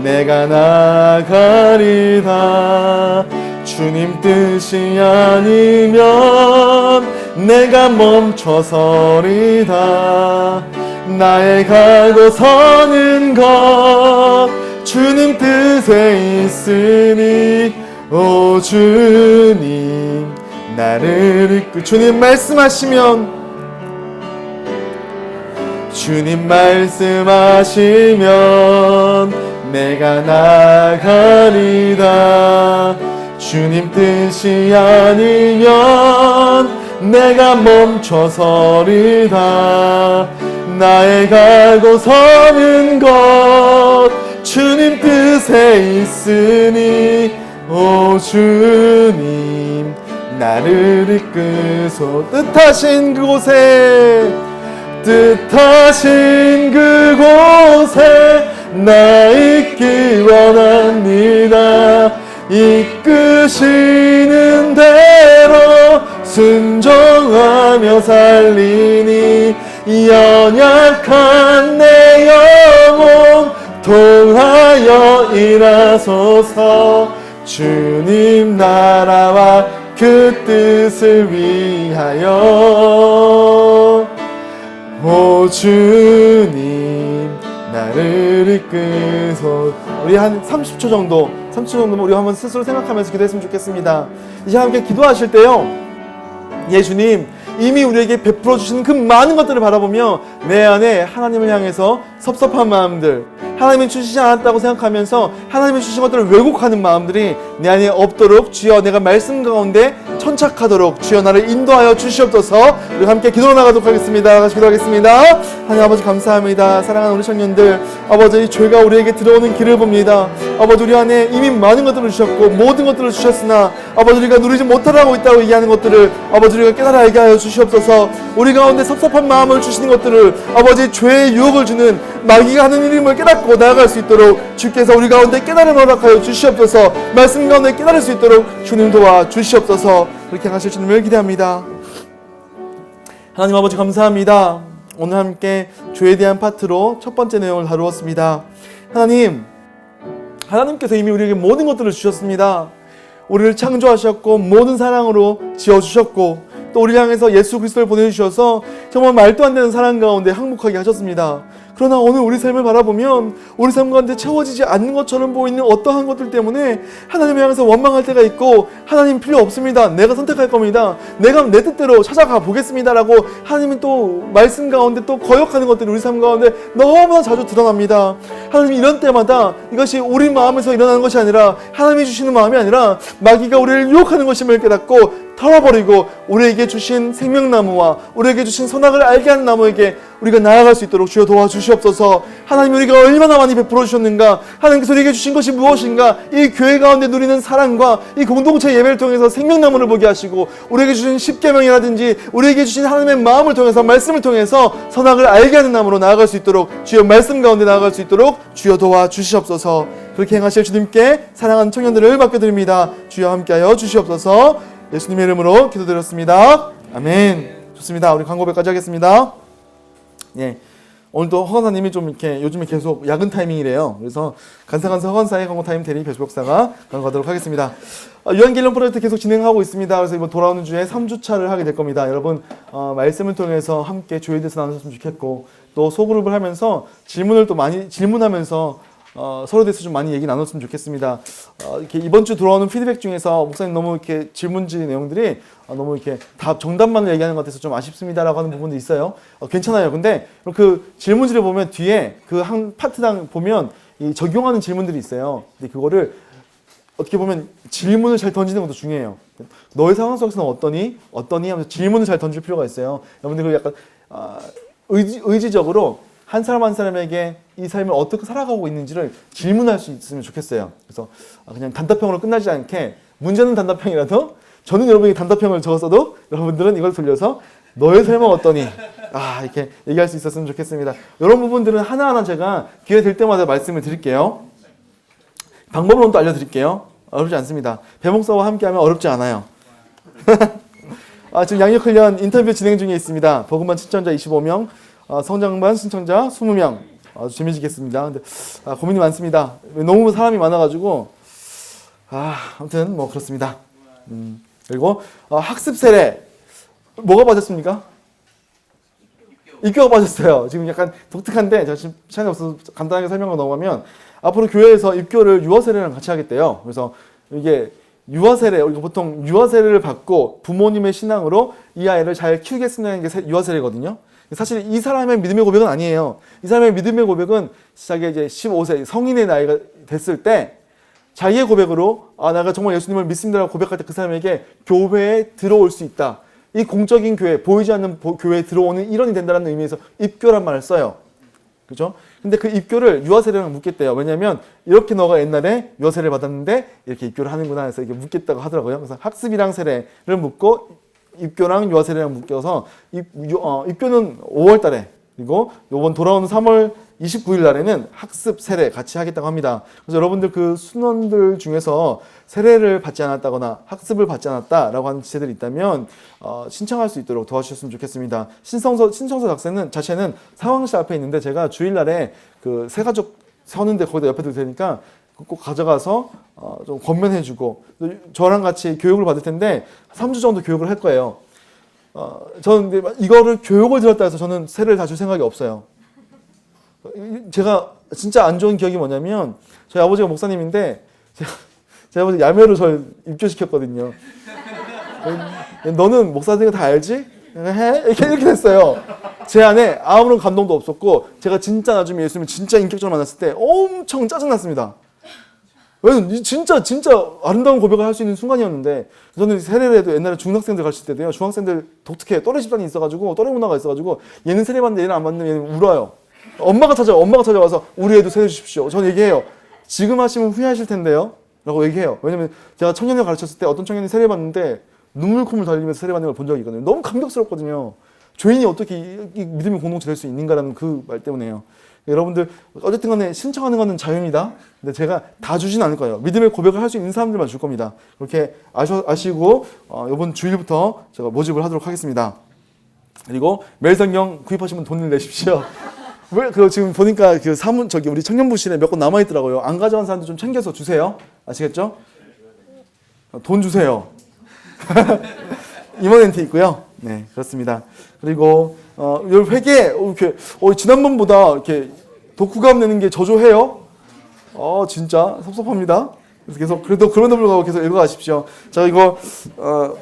내가 나가리다. 주님 뜻이 아니면 내가 멈춰서리다. 나의 가고 서는 것 주님 뜻에 있으니 오 주님 나를 이끌. 주님 말씀하시면 내가 나가리다. 주님 뜻이 아니면 내가 멈춰서리다. 나의 가고 서는 것 주님 뜻에 있으니 오 주님 나를 이끄소. 뜻하신 그곳에 나 있기 원합니다. 이끄시는 대로 순종하며 살리니 연약한 내 영혼 통하여 일하소서. 주님 나라와 그 뜻을 위하여 오 주님 나를 이끄소. 우리 한 30초 정도면 우리 한번 스스로 생각하면서 기도했으면 좋겠습니다. 이제 함께 기도하실 때요, 예 주님, 이미 우리에게 베풀어 주시는 그 많은 것들을 바라보며 내 안에 하나님을 향해서 섭섭한 마음들, 하나님이 주시지 않았다고 생각하면서 하나님이 주신 것들을 왜곡하는 마음들이 내 안에 없도록 주여 내가 말씀 가운데 천착하도록 주여 나를 인도하여 주시옵소서. 우리 함께 기도로 나가도록 하겠습니다. 같이 기도하겠습니다. 하나님 아버지 감사합니다. 사랑하는 우리 청년들, 아버지 이 죄가 우리에게 들어오는 길을 봅니다. 아버지 우리 안에 이미 많은 것들을 주셨고 모든 것들을 주셨으나 아버지 우리가 누리지 못하고 있다고 얘기하는 것들을 아버지 우리가 깨달아 알게 하여 주시옵소서. 우리 가운데 섭섭한 마음을 주시는 것들을 아버지 죄의 유혹을 주는 마귀가 하는 일임을 깨닫고 나아갈 수 있도록 주께서 우리 가운데 깨달음을 허락하여 주시옵소서. 말씀 가운데 깨달을 수 있도록 주님 도와 주시옵소서. 그렇게 하실 주님을 기대합니다. 하나님 아버지 감사합니다. 오늘 함께 죄에 대한 파트로 첫 번째 내용을 다루었습니다. 하나님께서 이미 우리에게 모든 것들을 주셨습니다. 우리를 창조하셨고 모든 사랑으로 지어주셨고 또 우리를 향해서 예수 그리스도를 보내주셔서 정말 말도 안 되는 사랑 가운데 항복하게 하셨습니다. 그러나 오늘 우리 삶을 바라보면 우리 삶 가운데 채워지지 않는 것처럼 보이는 어떠한 것들 때문에 하나님을 향해서 원망할 때가 있고, 하나님 필요 없습니다, 내가 선택할 겁니다, 내가 내 뜻대로 찾아가 보겠습니다 라고 하나님은 또 말씀 가운데 또 거역하는 것들이 우리 삶 가운데 너무나 자주 드러납니다. 하나님 이런 때마다 이것이 우리 마음에서 일어나는 것이 아니라 하나님이 주시는 마음이 아니라 마귀가 우리를 유혹하는 것임을 깨닫고 털어버리고 우리에게 주신 생명나무와 우리에게 주신 선악을 알게 하는 나무에게 우리가 나아갈 수 있도록 주여 도와주시옵소서. 하나님 우리가 얼마나 많이 베풀어 주셨는가, 하나님께서 우리에게 주신 것이 무엇인가, 이 교회 가운데 누리는 사랑과 이 공동체 예배를 통해서 생명나무를 보게 하시고 우리에게 주신 십계명이라든지 우리에게 주신 하나님의 마음을 통해서 말씀을 통해서 선악을 알게 하는 나무로 나아갈 수 있도록 주여 말씀 가운데 나아갈 수 있도록 주여 도와주시옵소서. 그렇게 행하실 주님께 사랑하는 청년들을 맡겨드립니다. 주여 함께하여 주시옵소서. 예수님의 이름으로 기도드렸습니다. 아멘. 좋습니다. 우리 광고배까지 하겠습니다. 예. 오늘도 허건사님이 좀 이렇게 요즘에 계속 야근 타이밍이래요. 그래서 간사간사 허건사의 광고타임 대리 배수복사가 광고하도록 하겠습니다. 유한길련 프로젝트 계속 진행하고 있습니다. 그래서 이번 돌아오는 주에 3주차를 하게 될 겁니다. 여러분 말씀을 통해서 함께 조회에 대해서 나누셨으면 좋겠고, 또 소그룹을 하면서 질문을 또 많이 질문하면서 서로 대해서 좀 많이 얘기 나눴으면 좋겠습니다. 이렇게 이번 주 들어오는 피드백 중에서 목사님 너무 이렇게 질문지 내용들이 너무 이렇게 답 정답만을 얘기하는 것 같아서 좀 아쉽습니다라고 하는 부분도 있어요. 괜찮아요. 근데 그 질문지를 보면 뒤에 그 한 파트당 보면 이 적용하는 질문들이 있어요. 근데 그거를 어떻게 보면 질문을 잘 던지는 것도 중요해요. 너의 상황 속에서는 어떠니 하면서 질문을 잘 던질 필요가 있어요. 여러분들 그 약간 의지적으로 한 사람 한 사람에게 이 삶을 어떻게 살아가고 있는지를 질문할 수 있으면 좋겠어요. 그래서 그냥 단답형으로 끝나지 않게, 문제는 단답형이라도 저는 여러분이 단답형을 적었어도 여러분들은 이걸 돌려서 너의 삶은 어떠니? 이렇게 얘기할 수 있었으면 좋겠습니다. 이런 부분들은 하나하나 제가 기회 될 때마다 말씀을 드릴게요. 방법론도 알려드릴게요. 어렵지 않습니다. 배목사와 함께하면 어렵지 않아요. 지금 양육훈련 인터뷰 진행 중에 있습니다. 복음반 신청자 25명, 성장반 신청자 20명. 아주 재미지겠습니다. 근데 고민이 많습니다. 너무 사람이 많아가지고 아무튼 뭐 그렇습니다. 그리고 학습 세례 뭐가 빠졌습니까? 입교가 빠졌어요. 지금 약간 독특한데 제가 지금 시간이 없어서 간단하게 설명을 넘어가면, 앞으로 교회에서 입교를 유아 세례랑 같이 하겠대요. 그래서 이게 유아 세례, 우리가 보통 유아 세례를 받고 부모님의 신앙으로 이 아이를 잘 키우겠습니다는 게 유아 세례거든요. 사실 이 사람의 믿음의 고백은 아니에요. 이 사람의 믿음의 고백은 자기가 이제 15세 성인의 나이가 됐을 때 자기의 고백으로 내가 정말 예수님을 믿습니다라고 고백할 때 그 사람에게 교회에 들어올 수 있다. 이 공적인 교회, 보이지 않는 교회에 들어오는 일원이 된다는 의미에서 입교란 말을 써요. 그죠? 근데 그 입교를 유아세례랑 묶겠대요. 왜냐면 이렇게 너가 옛날에 유아세례를 받았는데 이렇게 입교를 하는구나 해서 이렇게 묶겠다고 하더라고요. 그래서 학습이랑 세례를 묶고 입교랑 유아세례랑 묶여서 입교는 5월 달에, 그리고 이번 돌아오는 3월 29일 날에는 학습 세례 같이 하겠다고 합니다. 그래서 여러분들 그 순원들 중에서 세례를 받지 않았다거나 학습을 받지 않았다라고 하는 지체들이 있다면 신청할 수 있도록 도와주셨으면 좋겠습니다. 신청서 자체는 상황실 앞에 있는데 제가 주일날에 그 새가족 서는데 거기다 옆에 둘 테니까 꼭 가져가서 좀 권면해주고, 저랑 같이 교육을 받을 텐데 3주 정도 교육을 할 거예요. 저는 근데 이거를 교육을 들었다 해서 저는 세례를 다 줄 생각이 없어요. 제가 진짜 안 좋은 기억이 뭐냐면, 저희 아버지가 목사님인데 제 아버지 야매로 저를 입교시켰거든요. 너는 목사들이 다 알지? 해? 이렇게 됐어요. 제 안에 아무런 감동도 없었고, 제가 진짜 나중에 예수님을 진짜 인격적으로 만났을 때 엄청 짜증났습니다. 왜냐면 진짜 아름다운 고백을 할 수 있는 순간이었는데, 저는 세례를 해도 옛날에 중학생들 가르칠 때도요, 중학생들 독특해. 또래 집단이 있어가지고, 또래 문화가 있어가지고, 얘는 세례 받는데 얘는 안 받는데 얘는 울어요. 엄마가 찾아와서 우리 애도 세례 주십시오. 저는 얘기해요. 지금 하시면 후회하실 텐데요 라고 얘기해요. 왜냐면 제가 청년을 가르쳤을 때 어떤 청년이 세례 받는데 눈물 콧물 달리면서 세례 받는 걸 본 적이 있거든요. 너무 감격스럽거든요. 죄인이 어떻게 이 믿음의 공동체 될 수 있는가라는 그 말 때문에요. 여러분들 어쨌든 간에 신청하는 거는 자유입니다. 근데 제가 다 주진 않을 거예요. 믿음의 고백을 할 수 있는 사람들만 줄 겁니다. 그렇게 아시고 이번 주일부터 제가 모집을 하도록 하겠습니다. 그리고 매일성경 구입하시면 돈을 내십시오. 왜 지금 보니까 그 우리 청년부실에 몇 권 남아 있더라고요. 안 가져간 사람들 좀 챙겨서 주세요. 아시겠죠? 돈 주세요. 이모넨트 있고요. 네, 그렇습니다. 그리고 이 회계 이렇게 지난번보다 이렇게 독후감 내는 게 저조해요. 진짜 섭섭합니다. 그래서 계속 그래도 그럼에도 불구하고 계속 읽어가십시오. 자, 이거